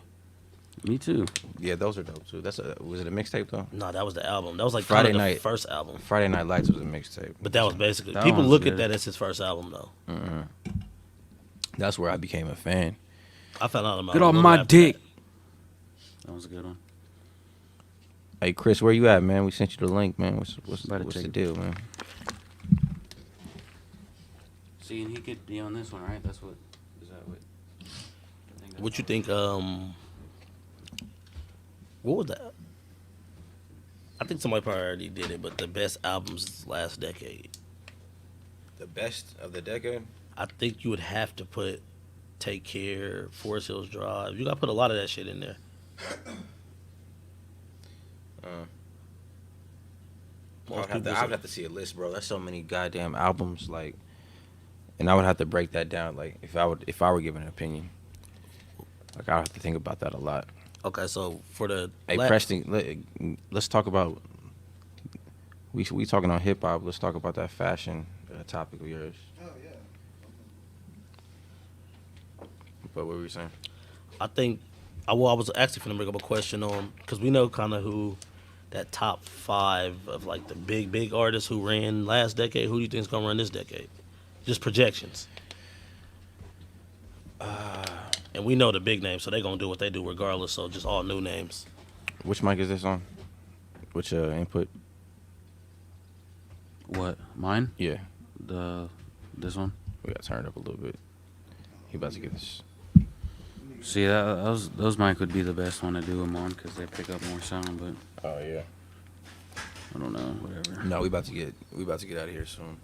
Me too. Yeah, those are dope too. Was it a mixtape though? No, that was the album. That was like Friday kinda Night. the first album. Friday Night Lights was a mixtape. But that was basically That people one's look at good. that as his first album though. That's where I became a fan. I found out about Get it a off little my after dick. that. That was a good one. Hey Chris, where you at, man? We sent you the link, man. What's About to the check it. deal, man? See, and he could be on this one, right? That's what. Is that what? What you think? What was that? I think somebody probably already did it, but the best albums last decade. The best of the decade. I think you would have to put Take Care, Forest Hills Drive. You got to put a lot of that shit in there. Most people I would have to see a list, bro. There's so many goddamn albums, like, and I would have to break that down. Like, if I were giving an opinion, like, I have to think about that a lot. Okay, so for the Hey, Preston, let's talk about. We talking on hip hop. Let's talk about that fashion topic of yours. Oh yeah. But what were you saying? I think, I was actually going to bring up a question on, because we know kind of who that top 5 of like the big artists who ran last decade. Who do you think is going to run this decade? Just projections. And we know the big names, so they're going to do what they do regardless. So just all new names. Which mic is this on? Which input? What? Mine? Yeah, This one? we got turned up a little bit. He about to get this. See, those mic would be the best one to do them on because they pick up more sound. But Oh yeah. I don't know. Whatever. No, we about to get out of here soon.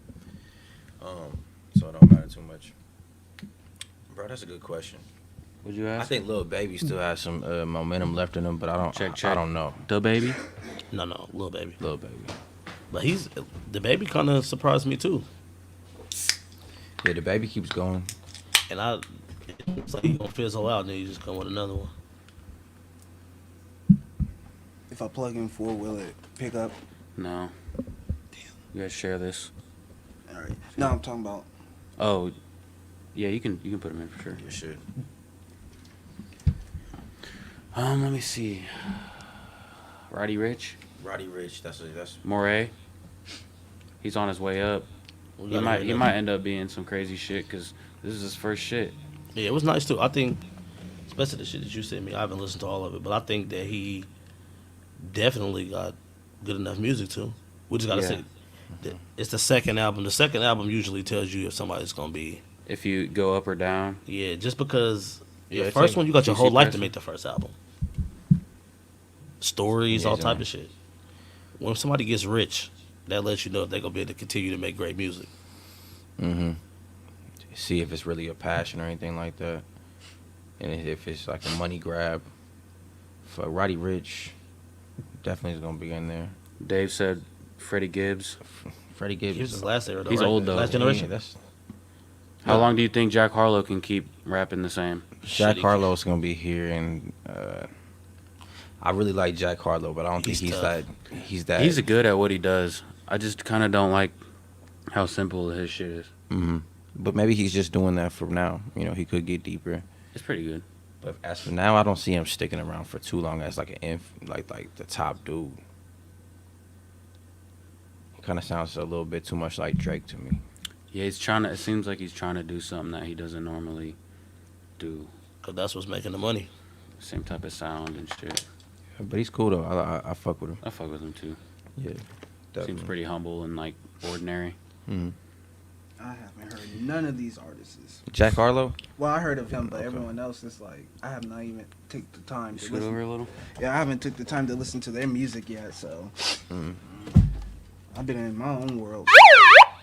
So it don't matter too much. Bro, that's a good question. Would you ask? I think Lil Baby still has some momentum left in him, but I don't. Check. I don't know. The Baby. No, Lil Baby. Lil Baby. But the Baby kind of surprised me too. Yeah, the Baby keeps going. And it's like he's going to fizzle out and then you just come with another one. If I plug in 4, will it pick up? No. You guys share this. All right. No, I'm talking about. Oh, yeah. You can put them in for sure. You should. Let me see. Roddy Rich, Roddy Rich. That's Moray. He's on his way up. We He gotta might hear another. end up being some crazy shit because this is his first shit. Yeah, it was nice too. I think, especially the shit that you sent me, I haven't listened to all of it, but I think that he definitely got good enough music too. We just gotta Yeah. say, that it's the second album. The second album usually tells you if somebody's gonna be. If you go up or down, Yeah, just because Yeah, the it's first like one you got your PC whole life to Preston. make the first album. Stories, Yeah, all it's type on. of shit. When somebody gets rich, that lets you know if they're gonna be able to continue to make great music. Mm-hmm. See if it's really a passion or anything like that, and if it's like a money grab. For Roddy Rich, definitely is gonna be in there. Dave said Freddie Gibbs. Freddie He was Gibbs. his last era though, He's right? old, though. Last generation. Yeah, that's How long do you think Jack Harlow can keep rapping the same? Jack Shitty. Harlow's gonna be here, and I really like Jack Harlow, but I don't think He's he's tough. that. He's good at what he does. I just kind of don't like how simple his shit is. Mm-hmm. But maybe he's just doing that for now. You know, he could get deeper. It's pretty good. But as for now, I don't see him sticking around for too long as like like the top dude. Kind of sounds a little bit too much like Drake to me. Yeah, he's trying to. It seems like he's trying to do something that he doesn't normally do. Cause that's what's making the money. Same type of sound and shit. But he's cool though. I fuck with him. I fuck with him too. Yeah, definitely. Seems pretty humble and like ordinary. Mhm. I haven't heard none of these artists. Jack Harlow. Well, I heard of him, but Okay. everyone else is like, I have not even took the time You to scoot over listen. a little. Yeah, I haven't took the time to listen to their music yet, so Mhm. I've been in my own world.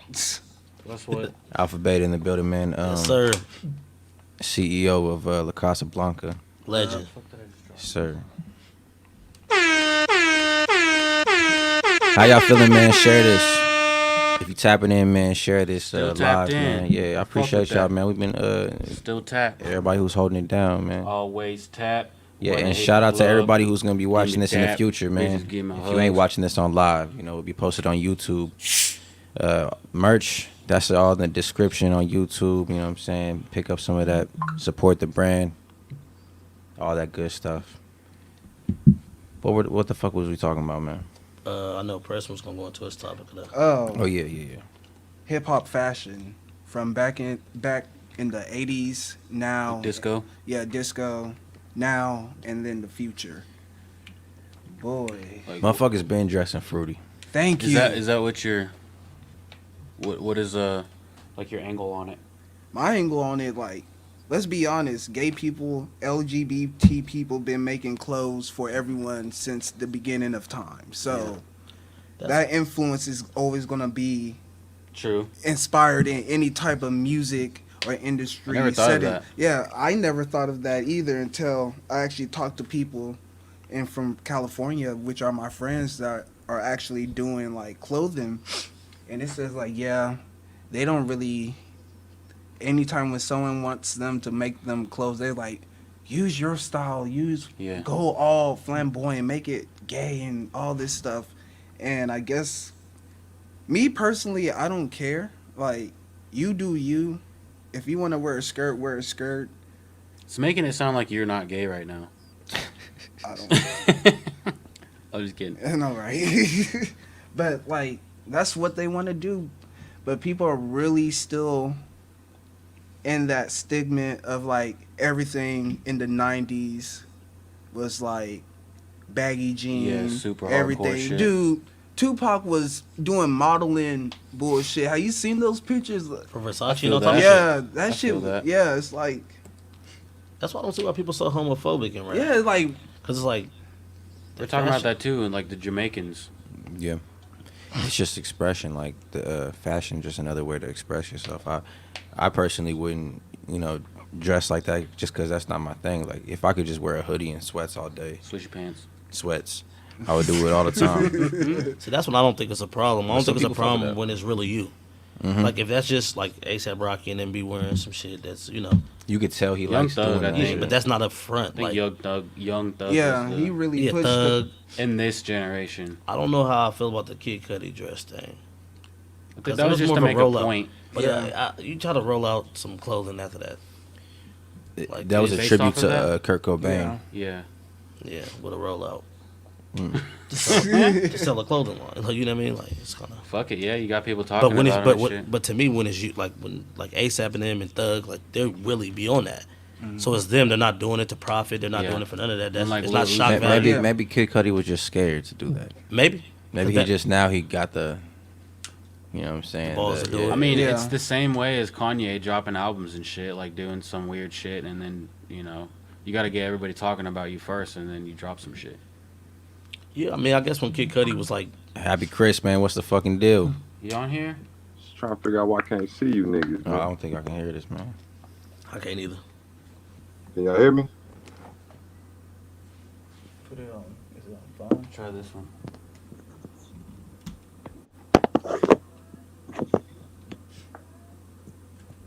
That's what. Alphabet in the building, man. Yes, sir. CEO of La Casa Blanca. Legend. Sir. How y'all feeling, man? Share this. If you tapping in, man, share this Still live, tapped in. man. Yeah, I Fuck appreciate with y'all, that. man. We've been Still tap. everybody who's holding it down, man. Always tap. Yeah, Wanna and hit shout the out to club. everybody who's gonna be watching me this in the dap. future, man. Bitches give me If you ain't hugs. watching this on live, you know, it'll be posted on YouTube. Merch, that's all in the description on YouTube. You know what I'm saying? Pick up some of that. Support the brand. All that good stuff. What the fuck was we talking about, man? I know Preston was gonna go into his topic of that. Oh Oh, yeah. hip hop fashion from back in the 80s, now. Disco. Yeah, disco, now and then the future. Boy, Like, Motherfuckers been dressing fruity. thank is you. that what your what is like your angle on it? My angle on it, like, let's be honest, gay people, LGBT people been making clothes for everyone since the beginning of time. So That's- that influence is always gonna be True. inspired in any type of music or industry I never thought of setting. that. Yeah, I never thought of that either until I actually talked to people and from California, which are my friends that are actually doing like clothing, and it says like, yeah, they don't really. Anytime when someone wants them to make them clothes, they're like, use your style, Yeah. go all flamboyant, make it gay and all this stuff. And I guess me personally, I don't care. Like, you do you. If you want to wear a skirt, wear a skirt. It's making it sound like you're not gay right now. I don't. I'm just kidding. I know, right? But like, that's what they want to do. But people are really still in that stigma of like everything in the 90s was like baggy jeans, super hardcore everything. shit. Dude, Tupac was doing modeling bullshit. Have you seen those pictures? For I Versace, feel and all that. type of shit. Yeah, that I shit. feel that. Yeah, it's like, That's why I don't see why people so homophobic and rap. yeah, it's like, Because it's like They're talking about that too, and like the Jamaicans. Yeah. It's just expression. Like the fashion, just another way to express yourself. I personally wouldn't, dress like that just because that's not my thing. Like if I could just wear a hoodie and sweats all day, Switch your pants. sweats, I would do it all the time. See, that's when I don't think it's a problem. I But don't some think it's a people fuck with problem that. when it's really you. Mhm. Like if that's just like ASAP Rocky and then be wearing some shit that's You could tell he Young likes Thug, doing I that. think. shit. but that's not a I front. think Like Young Thug. yeah, was he the, really yeah, pushed Thug. in this generation. I don't know how I feel about the Kid Cudi dress thing. I think 'Cause that it was just more to of a make a rollout. point. But Yeah. you try to roll out some clothing after that. Like, That was a based tribute off of to that? Kurt Cobain. Yeah. Yeah. Yeah, with a rollout. Mm. To sell a clothing line. Like, you know what I mean? Like it's kind of. Fuck it. Yeah, you got people talking But when it's about it and but shit. but to me when it's you like when like ASAP and them and Thug like they're really beyond that. So it's them. They're not doing it to profit. They're not Yeah. doing it for none of that. That's And, like, it's not Lil shock Uzi- value. Maybe Kid Cudi was just scared to do that. Maybe. Maybe That- he just now he got the, you know what I'm saying? balls to do it. I mean, Yeah. it's the same way as Kanye dropping albums and shit, like doing some weird shit, and then you got to get everybody talking about you first, and then you drop some shit. Yeah, I mean, I guess when Kid Cudi was like, Happy Chris, man. What's the fucking deal? You on here? Just trying to figure out why I can't see you niggas. Oh, Man. I don't think I can hear this, man. I can't either. Can y'all hear me? Put it on. Is it on phone? Try this one.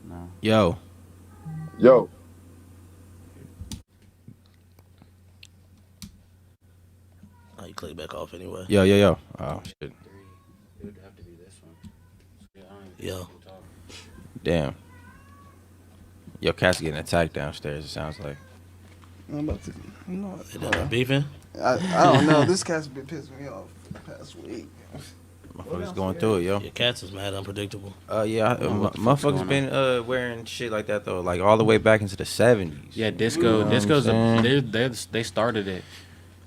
No. Yo, Yo, Oh, you click back off anyway. yo. Oh shit. It would have to be this one. Yeah, I don't even Yo. think people talk. Damn. Your cat's getting attacked downstairs. It sounds like. I'm about to. You know They what? done beefing. I don't know. This cat's been pissing me off for the past week. Motherfuckers going through it, yo. Your cats is mad unpredictable. Yeah, know what the fuck's motherfuckers going been wearing shit like that though, like all the way back into the 70s. Yeah, disco. You know what Disco's I'm they started it.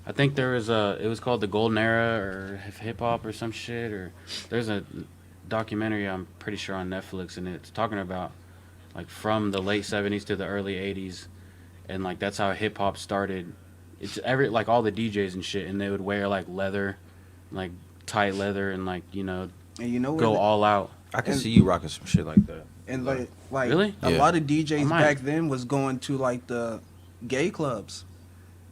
I think there was it was called the Golden Era or hip hop or some shit, or there's a documentary I'm pretty sure on Netflix, and it's talking about like from the late 70s to the early 80s, and like that's how hip hop started. It's like all the DJs and shit, and they would wear like leather, like tight leather, and like And you know go what? all out. I can And- see you rocking some shit like that. And like Really? a Yeah. lot of I DJs might. back then was going to like the gay clubs,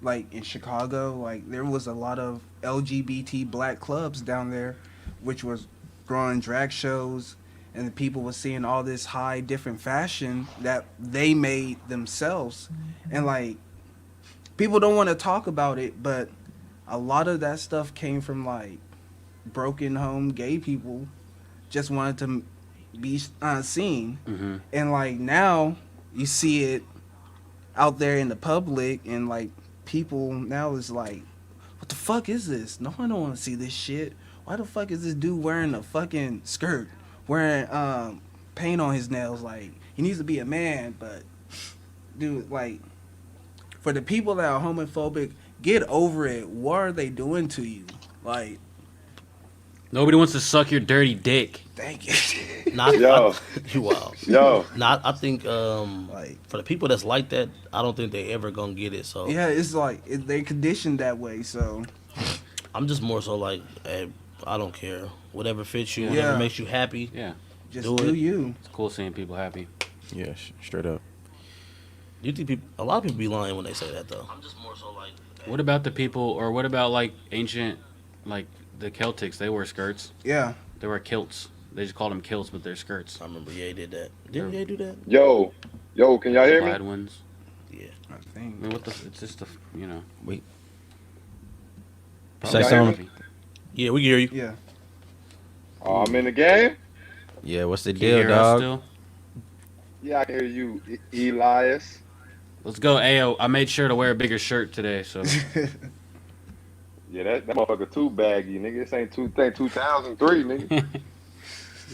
like in Chicago. Like there was a lot of LGBT black clubs down there, which was throwing drag shows, and the people were seeing all this high different fashion that they made themselves, and like people don't want to talk about it, but a lot of that stuff came from like broken home gay people just wanted to be seen. Mm-hmm. And like now you see it out there in the public, and like people now is like, what the fuck is this? No, I don't want to see this shit. Why the fuck is this dude wearing a fucking skirt, wearing paint on his nails? Like, he needs to be a man. But dude, like, for the people that are homophobic, get over it. What are they doing to you? Like, Nobody wants to suck your dirty dick. thank you. Not Yo. you wild. Yo, Not I think Like, for the people that's like that, I don't think they ever gonna get it. So yeah, it's like they conditioned that way. So I'm just more so like, hey, I don't care. Whatever fits you, Yeah. whatever Yeah. makes you happy. Yeah, just Do do it. you. it's cool seeing people happy. Yeah, straight up. You think people? A lot of people be lying when they say that though. I'm just more so like, What about the people, or what about like ancient, like the Celtics? They wear skirts. Yeah. They wear kilts. They just called them kilts, but they're skirts. I remember Ye did that. Didn't Ye do that? yo, can y'all hear me? Plaid ones. Yeah. I I think. mean, what the? It's just a, you know. Wait. Probably Say something. happy. Yeah, we can hear you. Yeah. Oh, I'm in the game? Yeah, what's the Can you deal, hear us dog? still? Yeah, I can hear you, Elias. Let's go, Ayo. I made sure to wear a bigger shirt today, so Yeah, that motherfucker too baggy, nigga. This ain't 2003, nigga.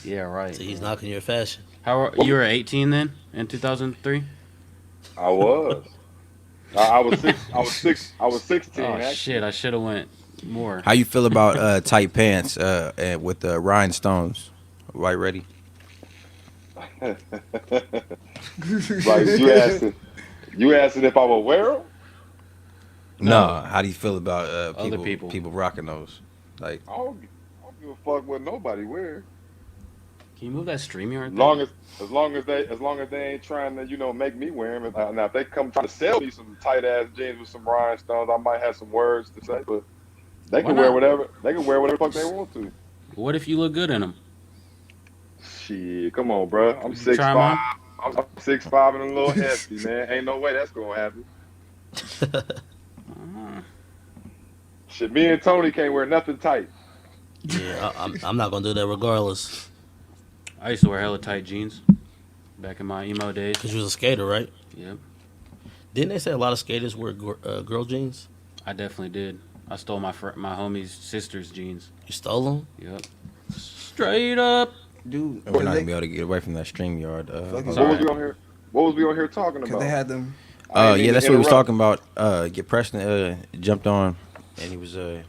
yeah, right. See, he's knocking your fashion. How you were 18 then in 2003? I was. I was 16, Oh actually. shit! I should have went more. How you feel about tight pants and with the rhinestones? Right, ready? Like you asking if I would wear them? No. How do you feel about Other people rocking those? Like, I don't give a fuck what nobody wear. Can you move that StreamYard? As long as they ain't trying to, make me wear them. Now if they come try to sell me some tight ass jeans with some rhinestones, I might have some words to say. But they Why can wear not? whatever. They can wear whatever the fuck they want to. What if you look good in them? Shit, come on, bro. I'm Try 'em 6'5". on. I'm 6'5" and a little hefty, man. Ain't no way that's gonna happen. Shit, me and Tony can't wear nothing tight. Yeah, I'm not gonna do that regardless. I used to wear hella tight jeans back in my emo days. Cause you was a skater, right? Yep, Didn't they say a lot of skaters wear girl jeans? I definitely did. I stole my homie's sister's jeans. You stole them? Yep, straight up. Dude, we're not gonna be able to get away from that StreamYard. Fucking- Sorry. What was we on here talking because about? they had them. I didn't mean Yeah, to that's what we was interrupt. talking about. Get Preston jumped on, and he was you know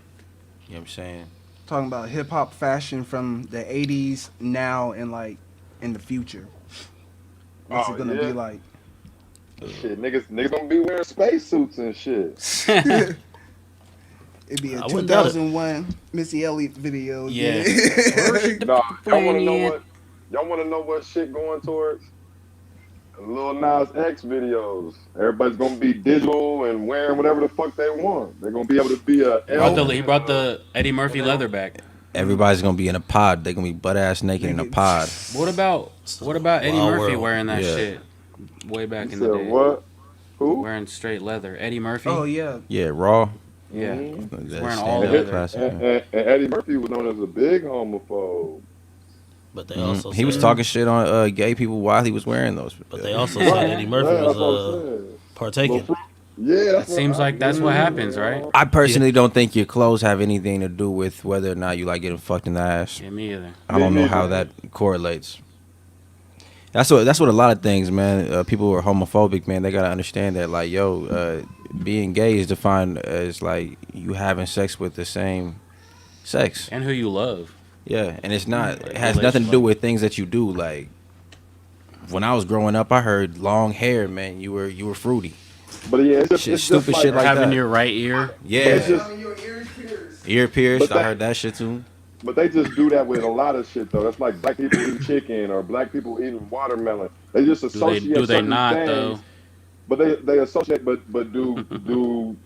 what I'm saying. Talking about hip hop fashion from the 80s now and like in the future. What's Oh, it gonna yeah. be like? Shit, niggas gonna be wearing spacesuits and shit. It'd be a I wouldn't doubt it. 2001 Missy Elliott video. Yeah. Nah, y'all wanna know what shit going towards? Lil Nas X videos. Everybody's gonna be digital and wearing whatever the fuck they want. They're gonna be able to be He brought the Eddie Murphy leather back. Everybody's gonna be in a pod. They're gonna be butt ass naked in a pod. What about Eddie Wild Murphy world. wearing that Yeah. shit way back You in the said day? what? Who? Wearing straight leather. Eddie Murphy. Oh yeah, Yeah, raw. yeah. Mhm. That's wearing all standard leather. classic, And, yeah. and Eddie Murphy was known as a big homophobe. But they also He was said- talking shit on gay people while he was wearing those. But they also said Eddie Murphy Yeah, that's what was I'm saying. partaking. Yeah, that's It seems like that's what happens, right? I personally don't think your clothes have anything to do with whether or not you like getting fucked in the ass. Yeah, me either. I don't know Me how neither. that correlates. That's what a lot of things, man. People who are homophobic, man, they gotta understand that, like, being gay is defined as like you having sex with the same sex. And who you love. Yeah, and it's not. Like, It has nothing to relationship. do with things that you do. Like when I was growing up, I heard long hair, man. You were fruity. But yeah, it's just, Shit, it's just stupid like, shit like Having that. your right ear. Yeah, It's just- ear pierced. But I that- heard that shit too. But they just do that with a lot of shit though. That's like black people eating chicken or black people eating watermelon. They just associate Do they certain not things, though? But they associate. But do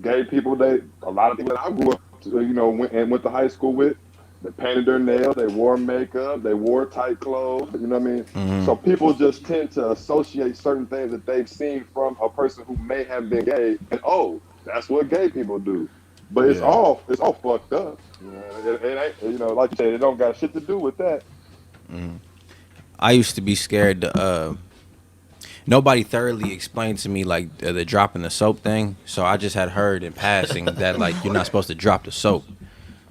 gay people? A lot of people that I grew up, went to high school with. They painted their nails. They wore makeup. They wore tight clothes. You know what I mean? Mhm. So people just tend to associate certain things that they've seen from a person who may have been gay, and that's what gay people do. But it's Yeah. all fucked up. You know, it ain't, you know, like you said, it don't got shit to do with that. I used to be scared to. Nobody thoroughly explained to me like the dropping the soap thing, so I just had heard in passing that like you're not supposed to drop the soap.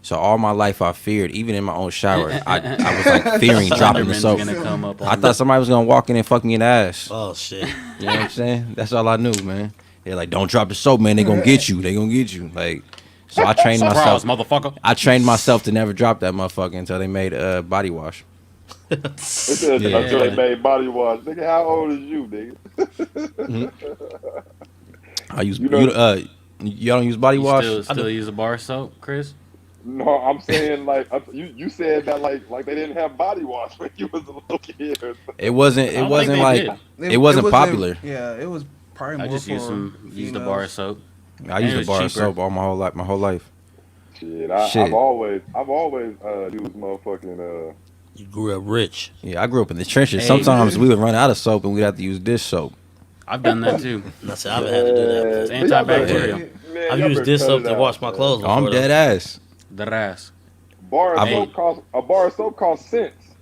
So all my life I feared, even in my own shower, I was like fearing dropping the Slenderman's soap. gonna come up on I thought somebody was gonna walk in and fuck me in the ass. Oh shit. You know what I'm saying? That's all I knew, man. They're like, don't drop the soap, man. They gonna get you. They gonna get you. Like, so I trained Surprise, myself. motherfucker. I trained myself to never drop that motherfucker until they made body wash. It said Yeah. until they made body wash. Nigga, how old is you, nigga? I use You know- y'all don't use body You wash. still use a bar soap, Chris? No, I'm saying like you said that like they didn't have body wash when you was a little kid. It wasn't. I It don't wasn't think like. they did. It wasn't popular. Yeah, it was probably more I just for used the females. bar soap. I And it used a was bar of cheaper. soap all my whole life. My whole life. Shit, Shit. I've always used motherfucking You grew up rich. Yeah, I grew up in the trenches. Hey. Sometimes we would run out of soap and we'd have to use dish soap. I've done that too. And I said I've had to do that. It's Man, y'all better- antibacterial. man, I've y'all used better this cut soap it to out, wash my man. clothes. Oh, I'm before, dead though. ass. The ass. Bar of Hey. soap costs a bar of soap costs cents.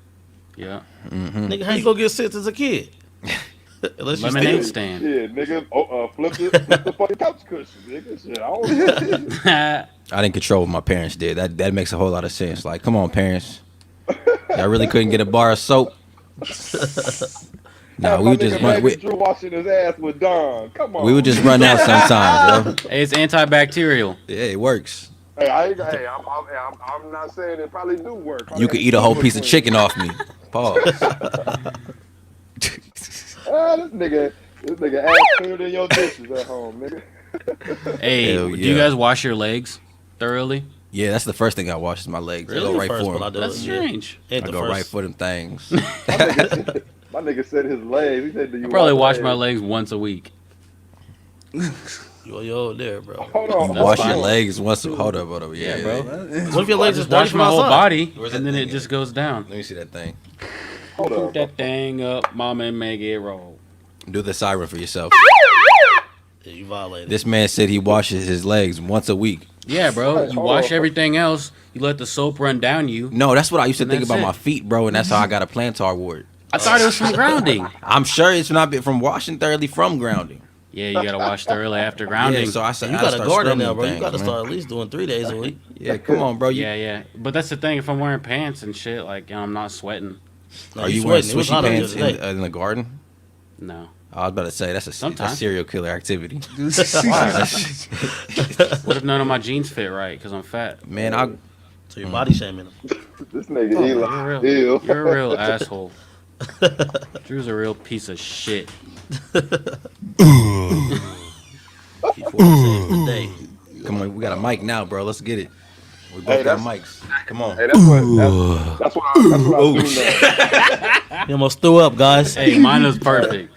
Yeah. Nigga, how you gonna get sense as a kid? Unless you Lemonade steal. stand. Yeah, nigga. Flip the fucking couch cushion, nigga. Shit, I don't know. I didn't control what my parents did. That makes a whole lot of sense. Like, come on, parents. Y'all really couldn't get a bar of soap? Nah, Have we my would just nigga run. Baby Drew washing his ass with Don. Come on. We would just run out sometimes, yo. Hey, it's antibacterial. Yeah, it works. Hey, I'm not saying it probably do work. You could eat a whole piece of chicken off me. Pause. This nigga ass cleaner than your dishes at home, nigga. Hey, Hell do you yeah. guys wash your legs thoroughly? Yeah, that's the first thing I wash is my legs. I Really? go right First for one I them. do. That's Yeah. strange. I Ain't the go first. right for them things. My nigga said his legs. He said, "Do you I probably wash my legs?" legs once a week. Yo, there, bro. Hold on. That's Wash fine. your legs once. Hold up. Yeah, bro. What if your legs just dirty Wash from my whole outside? body, Where's that and then thing it at? just goes down. Let me see that thing. Hold Put on. that thing up, mama, and make it roll. Do the siren for yourself. Yeah, you violated. This man said he washes his legs once a week. Yeah, bro. Hey, You hold wash on. everything else. You let the soap run down you. No, that's what I used to And think that's about it. my feet, bro, and that's how I got a plantar wart. I thought it was from grounding. I'm sure it's not been from washing thoroughly from grounding. Yeah, you gotta wash thoroughly after grounding. Yeah, so I said You I got a start garden scrubbing now, bro. things, You got to man. start at least doing 3 days a week. Yeah, come on, bro. Yeah. But that's the thing. If I'm wearing pants and shit, like I'm not sweating. No, Are you wearing sweating. It was swishy hot out pants there today. in the garden? No. I was about to say that's a Sometimes. serial killer activity. What if none of my jeans fit right? Cause I'm fat. Man, I So you're body shaming them. This nigga You're Eli. a real, Ew. you're a real asshole. Drew's a real piece of shit. Before you say today. come on. We got a mic now, bro. Let's get it. We both Hey, got that's- mics. Come on. Hey, that's what I do now. You almost threw up, guys. Hey, mine was perfect.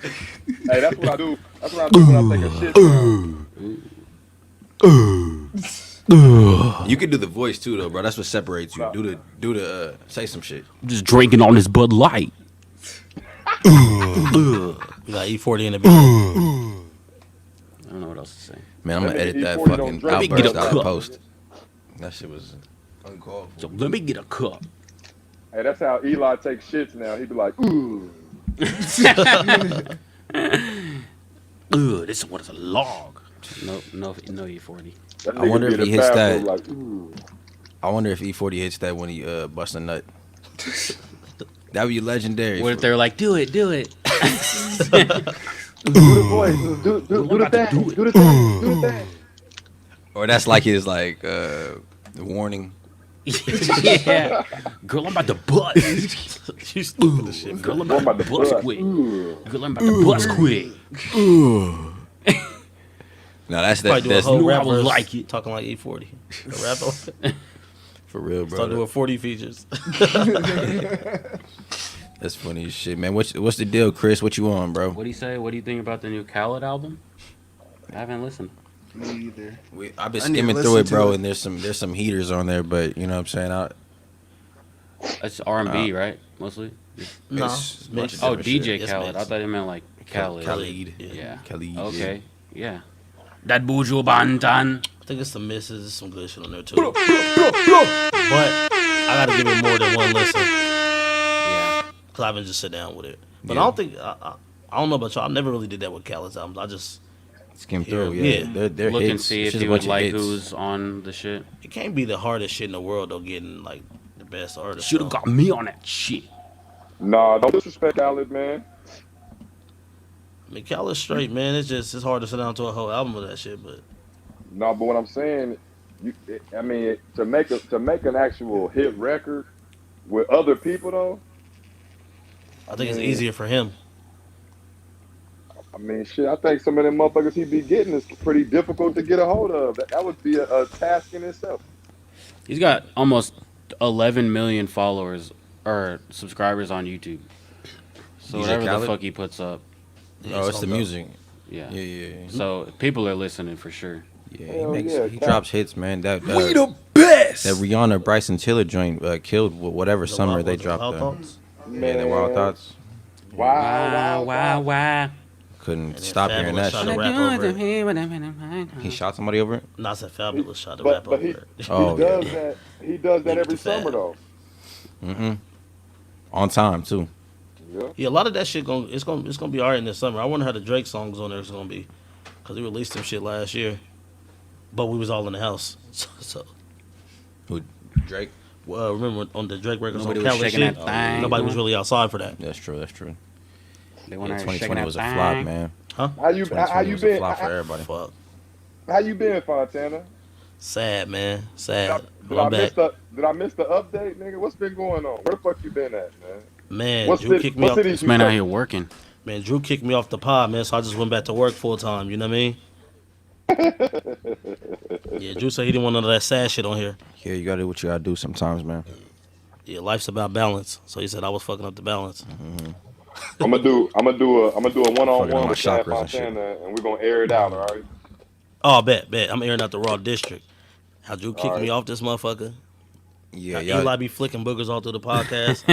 Hey, that's what I do. That's what I do when I take a shit. Now. You can do the voice too, though, bro. That's what separates you. Do the say some shit. I'm just drinking on this Bud Light. We got E40 in the building. I don't know what else to say. Man, I'm gonna That edit nigga that E40 don't fucking drink. Let me get outburst a out of cup. post. That shit was uncalled for. So let me get a cup. Hey, that's how Eli takes shits now. He be like, ooh. Ugh, this one is a log. No E40. That I wonder nigga if be he in the hits bathroom that. Like, ooh. I wonder if E40 hits that when he busts a nut. That'd be legendary. What if they're like, do it? Do the voice. Do the thing. Do the thing. Do the thing. Or that's like his like warning. Yeah. Girl, I'm about to bust. You stupid as shit. Girl, I'm What about about to the bust butt? quick. Ooh. Girl, I'm about to bust quick. No, that's Probably do a that's whole You know I rap would verse like it. talking like E40. A rap for real, start bro. doing 40 features. That's funny as shit, man. What's the deal, Chris? What you on, bro? What do you say? What do you think about the new Khaled album? I haven't listened. Me either. I've been I need to skimming listen through it, to bro, it. and there's some heaters on there, but you know what I'm saying. It's R&B, right? Mostly. No, It's it's mixed. Oh, different DJ shit. It's Khaled. I mixed. thought it meant like Khaled. Khalid. Yeah. Khalid. Okay. Yeah. That Buju Bantan. think it's the misses. There's some good shit on there too. But I gotta give it more than one listen. Yeah. Cause I haven't just sit down with it. But Yeah. I don't think I don't know about y'all. I never really did that with Khaled's albums. I just Skim Yeah. through, yeah. Yeah. They're Look hits. and see It's if just a you would bunch of like hits. who's on the shit. it can't be the hardest shit in the world though. Getting like the best artist. Should have though. got me on that shit. Nah, don't disrespect Khaled, man. I mean, Khaled's straight, man. It's hard to sit down to a whole album of that shit. But No, but what I'm saying, to make an actual hit record with other people though, I think it's mean, easier for him. I mean, shit. I think some of them motherfuckers he be getting is pretty difficult to get a hold of. That would be a task in itself. He's got almost 11 million followers or subscribers on YouTube. So DJ whatever the Khaled? fuck he puts up, Oh, it's the on music. yeah. Yeah. So people are listening for sure. Yeah, Hell yeah, he Cal- drops hits, man. That best. that Rihanna Bryson Tiller joint killed whatever The summer Wild- they the dropped. Wild Thoughts? Yeah, the Wild Thoughts. Wow. Couldn't And then stop hearing Fabulous that shot shit. a rap over it. He shot somebody over it. Not a Fabulous shot a rap But over he it. Oh, does yeah. that. He does that Leave it every to Fab. summer though. On time too. Yeah. Yeah, a lot of that shit it's gonna be alright in the summer. I wonder how the Drake songs on there is gonna be, cause he released some shit last year, but we was all in the house. So Who? Drake. remember on the Drake records Nobody on was Khaled shaking shit, that thing. nobody was really outside for that. That's true. That's true. They Yeah, want to 2020 was a flop, man. How you 2020 was a been? flop for everybody. Fuck, How you been, Fontana? sad man, Did sad. I, But I'm back, did I miss the update, nigga? What's been going on? Where the fuck you been at, man? man. What Drew city- kicked me what off. city- This man out here working. Man, Drew kicked me off the pod, man. So I just went back to work full time. You know what I mean? Yeah, Drew said he didn't want none of that sad shit on here. Yeah, you gotta do what you gotta do sometimes, man. Yeah, life's about balance. So he said I was fucking up the balance. I'm gonna do a Fucking on one-on-one my with Chad chakras and shit. Fontana, and we're gonna air it out. All right. Oh, bet. I'm airing out the Raw District. How Drew kicked Alright. me off this motherfucker. Yeah, Eli yeah. be flicking boogers all through the podcast.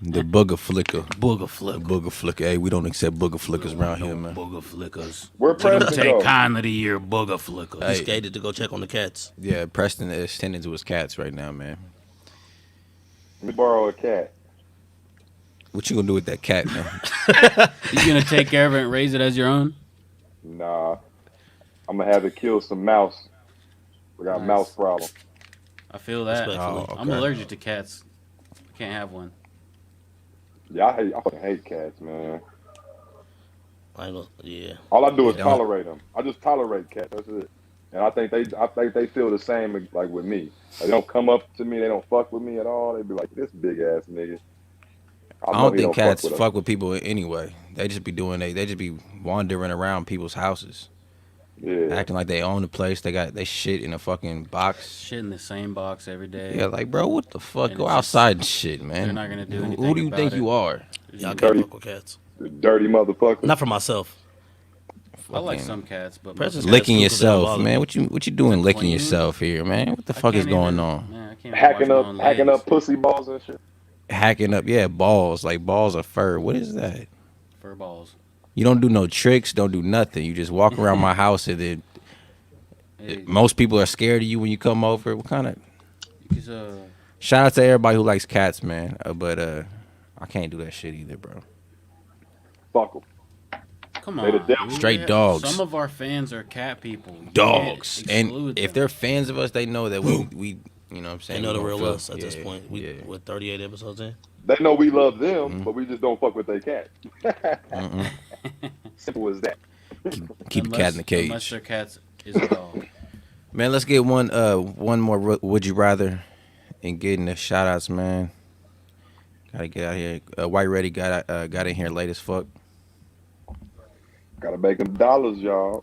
The booger flicker. Booger The flick. booger flicker. Hey, we don't accept booger flickers around here, man. Booger flickers. Where We don't Preston take go? kindly to your booger flickers. He Hey. skated to go check on the cats. Yeah, Preston is tending to his cats right now, man. Let me borrow a cat. What you gonna do with that cat, man? You gonna take care of it and raise it as your own? Nah, I'm gonna have to kill some mouse. We got a Nice. mouse problem. I feel that. Respectfully. Oh, I'm okay. allergic to cats. I can't have one. Yeah, I fucking hate cats, man. I know. Yeah. All I do is You don't? tolerate them. I just tolerate cats. That's it. And I think they feel the same like with me. Like, they don't come up to me. They don't fuck with me at all. They be like, this big ass nigga. I know don't he think cats with us. fuck with people anyway. They just be they just be wandering around people's houses, Yeah. acting like they own the place. They shit in a fucking box. Shit in the same box every day. Yeah, like bro, what the fuck? And Go it's just- outside and shit, man. they're not gonna do Who anything do you about think it. you are? Y'all can't Dirty. fuck with cats. The dirty motherfucker. Not for myself. I like Fucking some cats, but Preston's most- licking Cats cuckoo, they don't yourself, bother man. me. What you doing licking Clean. yourself here, man? What the I fuck is can't going even- on? Man, I can't even hacking wash up, my own hacking legs. up pussy balls and shit. Hacking up, yeah, balls, like balls of fur. What is that? Fur balls. You don't do no tricks, don't do nothing. You just walk around my house and then Hey, most people are scared of you when you come over. What kind of because, shout out to everybody who likes cats, man. But I can't do that shit either, bro. Fuck 'em. come They the on. devil. dude. Straight dogs. Some of our fans are cat people. You Dogs. can't And exclude if them. they're fans of us, they know that we you know what I'm They saying? know we the gonna real feel- us at this yeah, point. We yeah. with 38 episodes in. They know we love them, Mhm. but we just don't fuck with their cat. Mm-mm. Simple as that. Keep the cat in the Unless cage. their cats is a dog. Man, let's get one more would you rather and get in the shout outs, man. Gotta get out here. White Ready got in here late as fuck. Gotta make them dollars, y'all.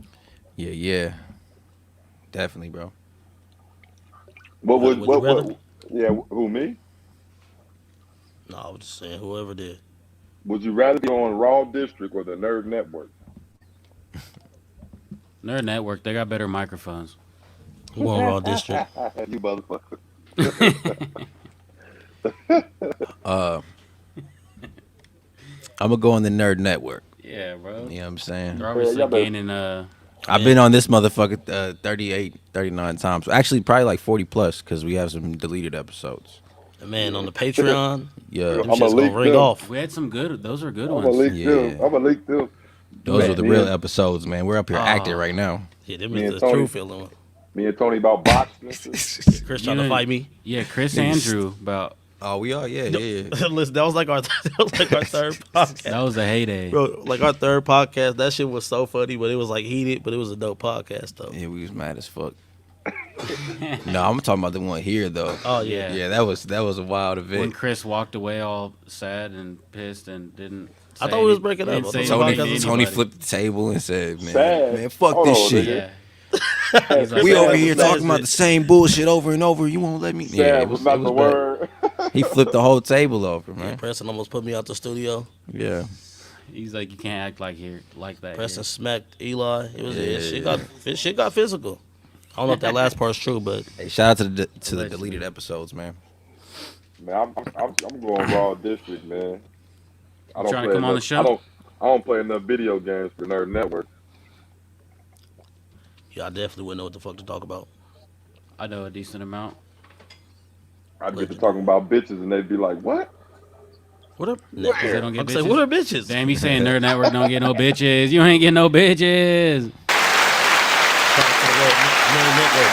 Yeah. Definitely, bro. What would Would you what rather? yeah, who me? No, I was just saying whoever did. Would you rather be on Raw District or the Nerd Network? Nerd Network, they got better microphones. Who on Raw District? You motherfucker. I'm gonna go on the Nerd Network. Yeah, bro. You know what I'm saying? They're obviously y'all better- gaining I've been on this motherfucker 38, 39 times. Actually, probably like 40 plus because we have some deleted episodes. Man, on the Patreon, Yeah, them I'm a shit's gonna leak ring them. off. We had some good. Those are good I'm a ones. leak them. Yeah. I'm a leak them. those are Man, the real episodes, man. We're up here acting right now. Yeah, them Me is and the Tony. true feeling. Me and Tony about boxing and shit. Chris You trying to and- fight me. Yeah, Chris Niggas- Andrew about Oh, we are, yeah. Listen, that was like our third podcast. that was a heyday. Bro, like our third podcast, that shit was so funny, but it was like heated, but it was a dope podcast though. Yeah, we was mad as fuck. No, I'm talking about the one here though. Oh yeah. Yeah, that was a wild When event. Chris walked away all sad and pissed and didn't. I say thought we was any- breaking up. didn't I say thought anything Tony- to Tony anybody. flipped the table and said, "Man, Sad. man, fuck Hold this on, shit. nigga. Yeah. He's like, We Sad over was here bad talking about shit. the same bullshit over and over. You won't let me." Yeah, Sad was not the bad. word. He flipped the whole table over, Yeah, man. Preston almost put me out the studio. Yeah, he's like, you can't act like that. Preston here. smacked Eli. It was Yeah. shit got physical. I don't know if that last part's true, but hey, shout out to the Allegedly. deleted episodes, man. Man, I'm going Raw District, man. I don't trying to play come on the enough- show? I don't play enough video games for Nerd Network. yeah, I definitely wouldn't know what the fuck to talk about. I know a decent amount. I'd get to talking about bitches and they'd be like, "What?" What are They don't get I'm saying, bitches? what are bitches? Damn, you saying Nerd Network don't get no bitches. You ain't getting no bitches.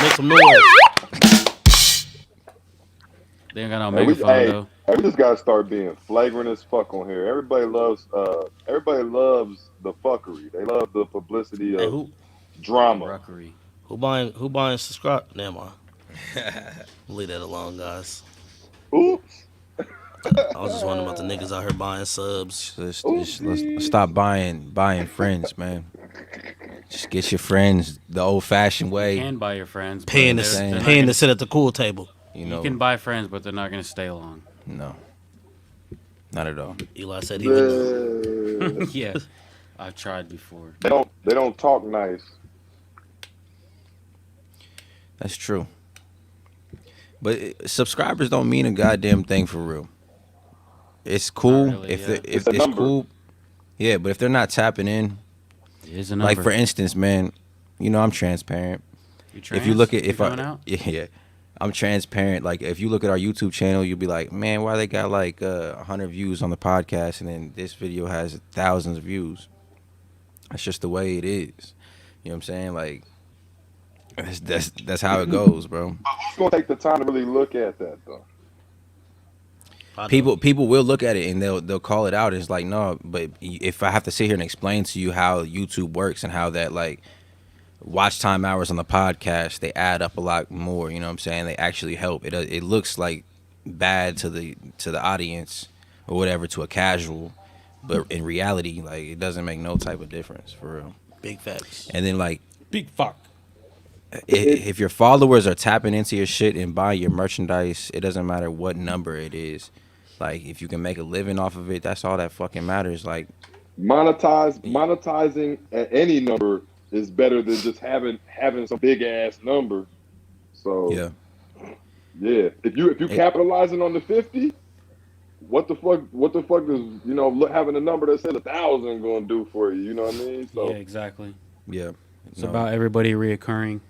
Make some noise. They ain't got no Hey, we, megaphone hey, though. hey, we just gotta start being flagrant as fuck on here. Everybody loves the fuckery. They love the publicity Hey, of drama. Ruckery. who buying subscribe? Never mind. Leave that alone, guys. Oops. I was just wondering about the niggas out here buying subs. Let's stop buying friends, man. Just get your friends the old-fashioned You way. can buy your friends. but Paying they're- to they're not paying gonna- to sit at the cool table. You You know, can buy friends, but they're not gonna stay long. no, not at all. Eli said he would. Yeah, I've tried before. They don't talk nice. That's true. But subscribers don't mean a goddamn thing for real. It's cool Not really, if yeah. if It's a it's number. cool. Yeah, but if they're not tapping in, It is a number. like for instance, man, you know I'm transparent. You If you look at You if coming I out? yeah, I'm transparent. Like if you look at our YouTube channel, you'll be like, man, why they got like 100 views on the podcast and then this video has thousands of views. That's just the way it is. You know what I'm saying? Like that's how it goes, bro. Who's gonna take the time to really look at that though? I know. People will look at it and they'll call it out. It's like, no, but if I have to sit here and explain to you how YouTube works and how that like watch time hours on the podcast, they add up a lot more. You know what I'm saying? They actually help. It looks like bad to the audience or whatever, to a casual, but in reality, like it doesn't make no type of difference for real. Big facts. And then like Big fuck. if your followers are tapping into your shit and buying your merchandise, it doesn't matter what number it is. Like if you can make a living off of it, that's all that fucking matters. Like Monetizing at any number is better than just having some big ass number. So yeah. If you capitalizing on the 50, what the fuck is having a number that says 1,000 gonna do for you? You know what I mean? So Yeah, exactly. Yeah. It's about everybody reoccurring.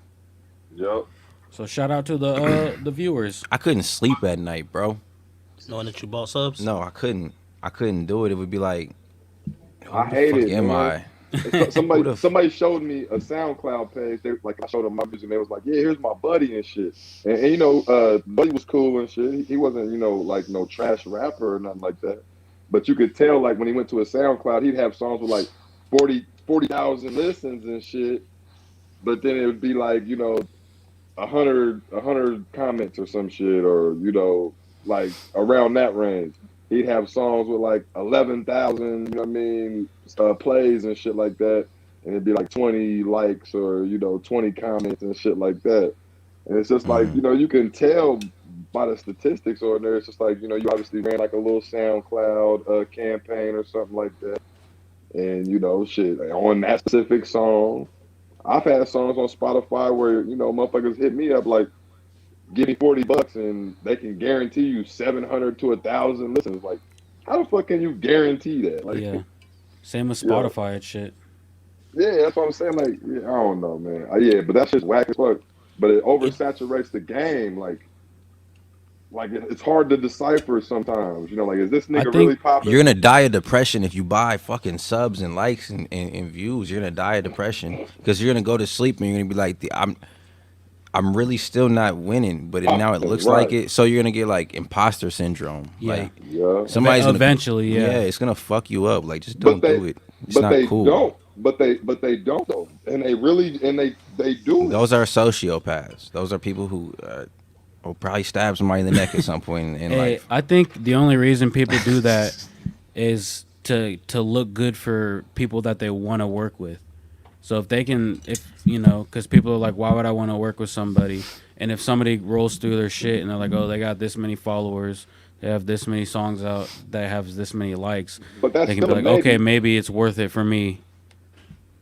yep. So shout out to the viewers. I couldn't sleep at night, bro. Knowing that you bought subs. No, I couldn't do it. It would be like, I hate fuck it. am man. I? Somebody Who the somebody showed me a SoundCloud page. They like I showed them my music. And they was like, "Yeah, here's my buddy and shit." And Buddy was cool and shit. He wasn't like no trash rapper or nothing like that. But you could tell like when he went to a SoundCloud, he'd have songs with like 40,000 listens and shit. But then it would be like 100 comments or some shit, or like around that range. He'd have songs with like 11,000, plays and shit like that, and it'd be like 20 likes or 20 comments and shit like that. And it's just like you can tell by the statistics on there. It's just like you obviously ran like a little SoundCloud campaign or something like that, and shit on that specific song. I've had songs on Spotify where motherfuckers hit me up like, give me $40 and they can guarantee you 700 to 1,000 listens. Like, how the fuck can you guarantee that? Like, Yeah. Same with Spotify and shit. Yeah, that's what I'm saying. Like, yeah, I don't know, man. Yeah, but that's just whack as fuck. But it It, oversaturates the game. Like it's hard to decipher sometimes. You know, like is this I nigga really think popping? You're gonna die of depression if you buy fucking subs and likes and views. You're gonna die of depression because you're gonna go to sleep and you're gonna be like, I'm really still not winning, but now it Popping, looks like right? it. So you're gonna get like imposter syndrome. yeah. Like Yeah. somebody's gonna, Eventually, yeah, yeah. it's gonna fuck you up. Like just But don't they, do it. It's but not they cool. don't. But they don't though, and they really and they do it. Those are sociopaths. Those are people who will probably stab somebody in the neck at some point in Hey, life. I think the only reason people do that is to look good for people that they want to work with. So if they can, if you know, because people are like, why would I want to work with somebody? And if somebody rolls through their shit and they're like, oh, they got this many followers, they have this many songs out, that have this many likes, But that's they can be still like, maybe. okay, maybe it's worth it for me.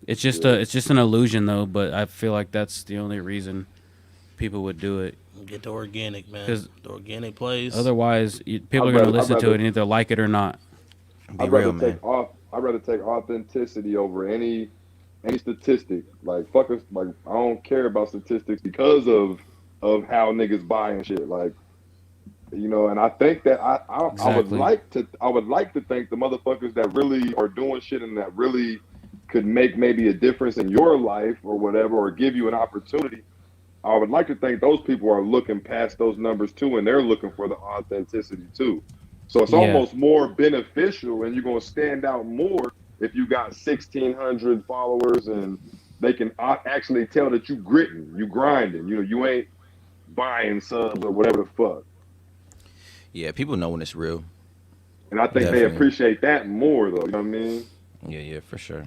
It's just an illusion though. But I feel like that's the only reason people would do it. get the organic, man. 'Cause The organic plays. Otherwise, people are I'd gonna rather- I'd listen to rather- it and either like it or not. Be I'd real, rather man. take off. I'd rather take authenticity over any statistic. Like fuck us. Like I don't care about statistics because of how niggas buy and shit. Like you know, and I think that I would Exactly. like to think the motherfuckers that really are doing shit and that really could make maybe a difference in your life or whatever, or give you an opportunity. I would like to think those people are looking past those numbers too, and they're looking for the authenticity too. So it's Yeah. almost more beneficial, and you're gonna stand out more if you got 1,600 followers, and they can actually tell that you gritting, you grinding. You know, you ain't buying subs or whatever the fuck. Yeah, people know when it's real. And I think they Definitely. appreciate that more, though. You know what I mean? Yeah, yeah, for sure.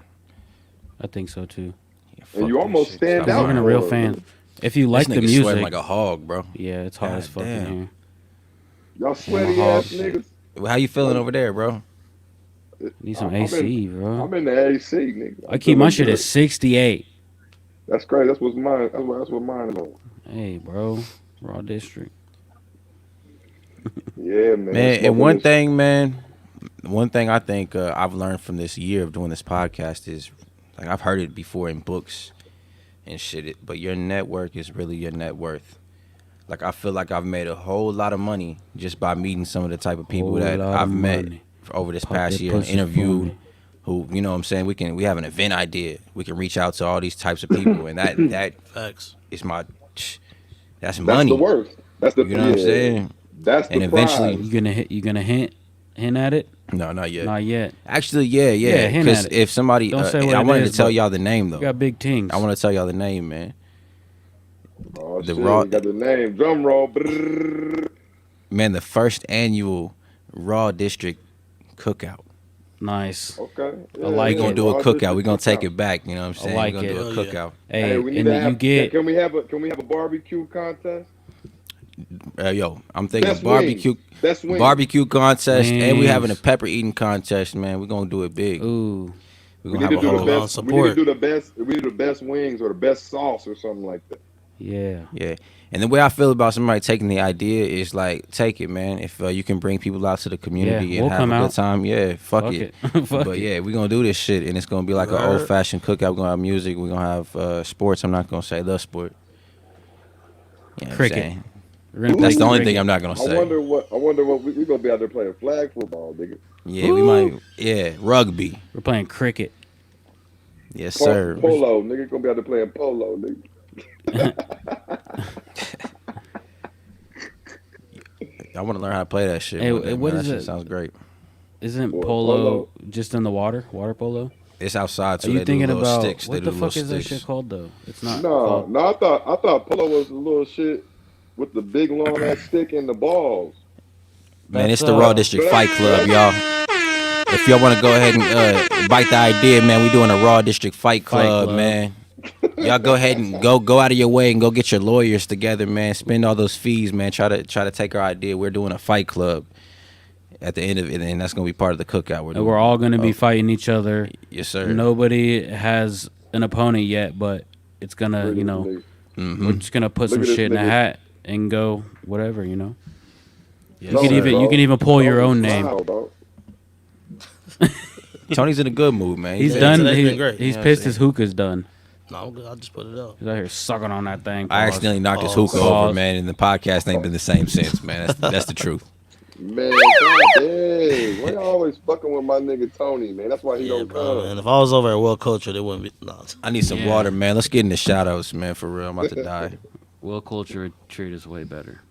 I think so too. Yeah, And you fuck almost this shit. stand Because out. even a more. real fan, if you like This the nigga music, sweating like a hog, bro. yeah, it's hot as God fuck in damn. here. Y'all sweaty hog ass shit. niggas. How you feeling over there, bro? Need some I'm AC, in, bro. I'm in the AC, nigga. I keep my shit at 68. That's crazy. That's what's mine. That's what mine is on. Hey, bro, Raw District. Yeah, man. Man, and Smoking one this- thing, man, one thing I think I've learned from this year of doing this podcast is, like, I've heard it before in books and shit, but your network is really your net worth. Like, I feel like I've made a whole lot of money just by meeting some of the type of people Whole that lot of I've met money. over this Pop past that year, pussy for interviewed, me. who, you know what I'm saying, we have an event idea. We can reach out to all these types of people, and that Facts. is my, that's That's money. the worst. That's the You know what I'm saying? That's the And eventually- prize. You gonna hint at it? No, not yet. Not yet. Actually, yeah. Yeah, hint Because at it. if somebody, Don't say what I it wanted is, to tell but y'all the name though. You got big things. I want to tell y'all the name, man. Oh The shit! raw- You got the name. Drum roll. Brrr. Man, the first annual Raw District cookout. Nice. Okay. I like We're gonna it. do a Raw cookout. District We're gonna take cookout. it back. You know what I'm saying? like We're gonna it. do a Oh, yeah. cookout. Hey, we need and to then have. you get Can we have a barbecue contest? Yo, I'm thinking Best barbecue, wings. Best wings. barbecue contest, and we having a Wings. pepper eating contest, man. We're gonna do it big. ooh. We're We gonna need have to a do the whole, Well, best. We need support. to do the best. We need the best wings or the best sauce or something like that. Yeah. yeah. And the way I feel about somebody taking the idea is like, take it, man. If you can bring people out to the community Yeah, and we'll have come a out. good time, yeah, fuck it. Fuck But it. yeah, we're gonna do this shit, and it's gonna be like an Word. old fashioned cookout. We're gonna have music. We're gonna have sports. I'm not gonna say the sport. You know what I'm Cricket. saying? We're gonna That's play the only cricket. thing I'm not gonna I say. wonder what we gonna be out there playing flag football, nigga. Yeah, we Ooh. might. Yeah, rugby. We're playing cricket. Yes, sir. Polo, nigga gonna be out there playing polo, nigga. I want to learn how to play that shit. Hey, one day, what man. is That shit it? sounds great. Isn't What, polo, polo? just in the water? Water polo? It's outside, Are so you they thinking do little about sticks. what they the do fuck little is that sticks. shit called though? It's not No, called. no, I thought polo was a little shit with the big long ass stick and the balls. Man, That's, it's the Raw uh, District Fight Club, y'all. If y'all want to go ahead and bite the idea, man, we doing a Raw District Fight Club, Club. man. Y'all go ahead and go out of your way and go get your lawyers together, man. Spend all those fees, man. Try to take our idea. We're doing a fight club at the end of it, and that's gonna be part of the cookout. And we're all gonna be fighting each other. Yes, sir. Nobody has an opponent yet, but it's gonna, Look you at know, this Mm-hmm. we're just gonna put Look some at this shit in a nigga. hat and go whatever, you know. Yes, nigga. You can sir. even you can even pull your own name. Smile, dog. Tony's in a good mood, man. He's Yeah, done. today's been great. He's You know what I'm pissed. saying? His hookah's done. No, I'm good. I just put it up. He's out here sucking on that thing. I Pause. accidentally knocked his Pause. hookah over, Pause. man, and the podcast ain't been the same since, man. That's the truth. Man, hey, why you always fucking with my nigga Tony, man? That's why he Yeah, don't bro. come. And if I was over at Well Cultured, it wouldn't be. No. I need some Yeah. water, man. Let's get in the shout-outs, man, for real. I'm about to die. Well, culture treat is way better.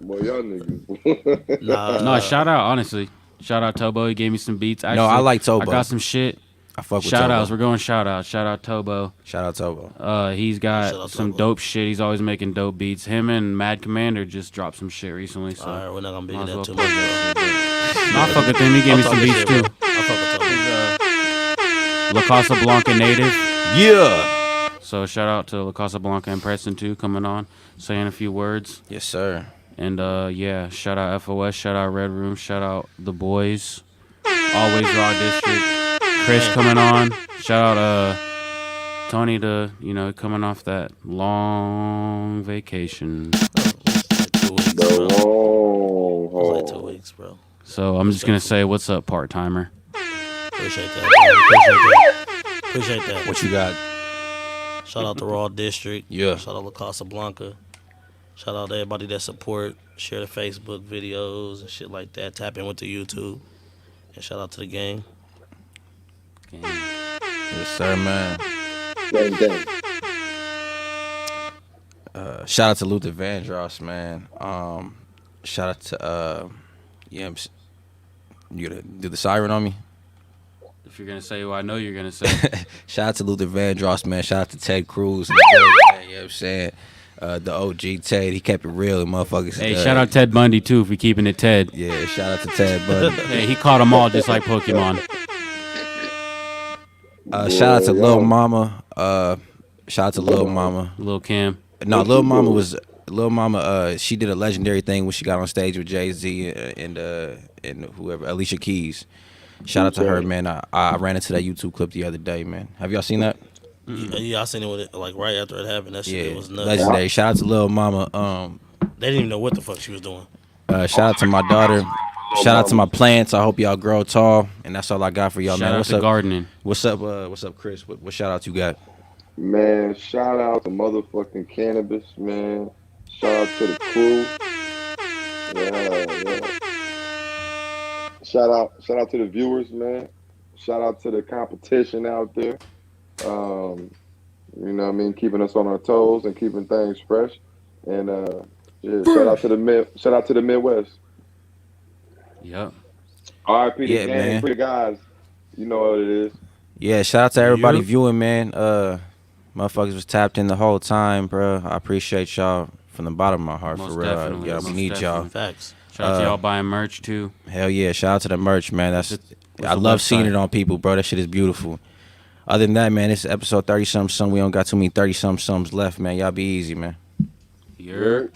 Boy, y'all niggas. Nah. No, shout out, honestly. Shout out Tobo. He gave me some beats. Actually, No, I like Tobo. I got some shit. I fuck with Shout outs. Tobo. We're going shout outs. Shout out Tobo. Shout out Tobo. He's Shout got out some Tobo. dope shit. He's always making dope beats. Him and Mad Commander just dropped some shit recently. So All right, we're not gonna be might in as that well too plug much. that shit. Bro. No, I fuck with him. He gave me I'll some talk beats shit, too. bro. I fuck with Toby. La Casa Blanca native. Yeah. So shout out to La Casa Blanca and Preston too, coming on, saying a few words. Yes, sir. And yeah, shout out FOS, shout out Red Room, shout out the boys. Always Raw District. Chris coming on. Shout out Tony to, coming off that long vacation. Like 2 weeks, The bro. long It was like 2 haul. weeks, bro. So I'm just gonna say what's up, part timer. Appreciate that. Bro. Appreciate that. What you got? Shout out to Raw District. Yeah. Shout out to Casablanca. Shout out to everybody that support, share the Facebook videos and shit like that. Tap in with the YouTube. And shout out to the gang. Yes, sir, man. Gang, gang. Shout out to Luther Vandross, man. Shout out to you gonna do the siren on me? If you're gonna say who I know you're gonna say. Shout out to Luther Vandross, man. Shout out to Ted Cruz. And the boys, man, you know what I'm saying? The OG Ted, he kept it real, and motherfuckers. Hey, shout out Ted Bundy too for keeping it Ted. Yeah, shout out to Ted Bundy. Hey, he caught them all just like Pokemon. Shout out to Boy, Lil y'all- Mama. Shout out to Lil Mama. Lil Kim. No, Lil Mama. She did a legendary thing when she got on stage with Jay-Z and whoever, Alicia Keys. Shout out to her, man. I ran into that YouTube clip the other day, man. Have y'all seen that? Yeah, I seen it with it like right after it happened. That shit Yeah, was nuts. legendary. Shout out to Lil Mama. They didn't even know what the fuck she was doing. Shout out to my daughter. Shout out to my plants. I hope y'all grow tall. And that's all I got for y'all, Shout man. out What's to up? gardening. What's up? What's up, Chris? What shout outs you got? Man, shout out to motherfucking Cannabis, man. Shout out to the crew. Yeah. Shout out to the viewers, man. Shout out to the competition out there. You know what I mean, keeping us on our toes and keeping things fresh. And shout out to the Midwest. Yep. R.I.P. the Yeah, gang, man. free the guys. You know what it is. Yeah, shout out to everybody Yeah. viewing, man. Motherfuckers was tapped in the whole time, bro. I appreciate y'all from the bottom of my heart, Most for real. definitely, Yeah, we most need y'all. definitely. Facts. Shout out to y'all buying merch too. Hell yeah, shout out to the merch, man. What's I the love seeing website? it on people, bro. That shit is beautiful. Other than that, man, this is episode 30-something. We don't got too many 30-somethings left, man. Y'all be easy, man. You're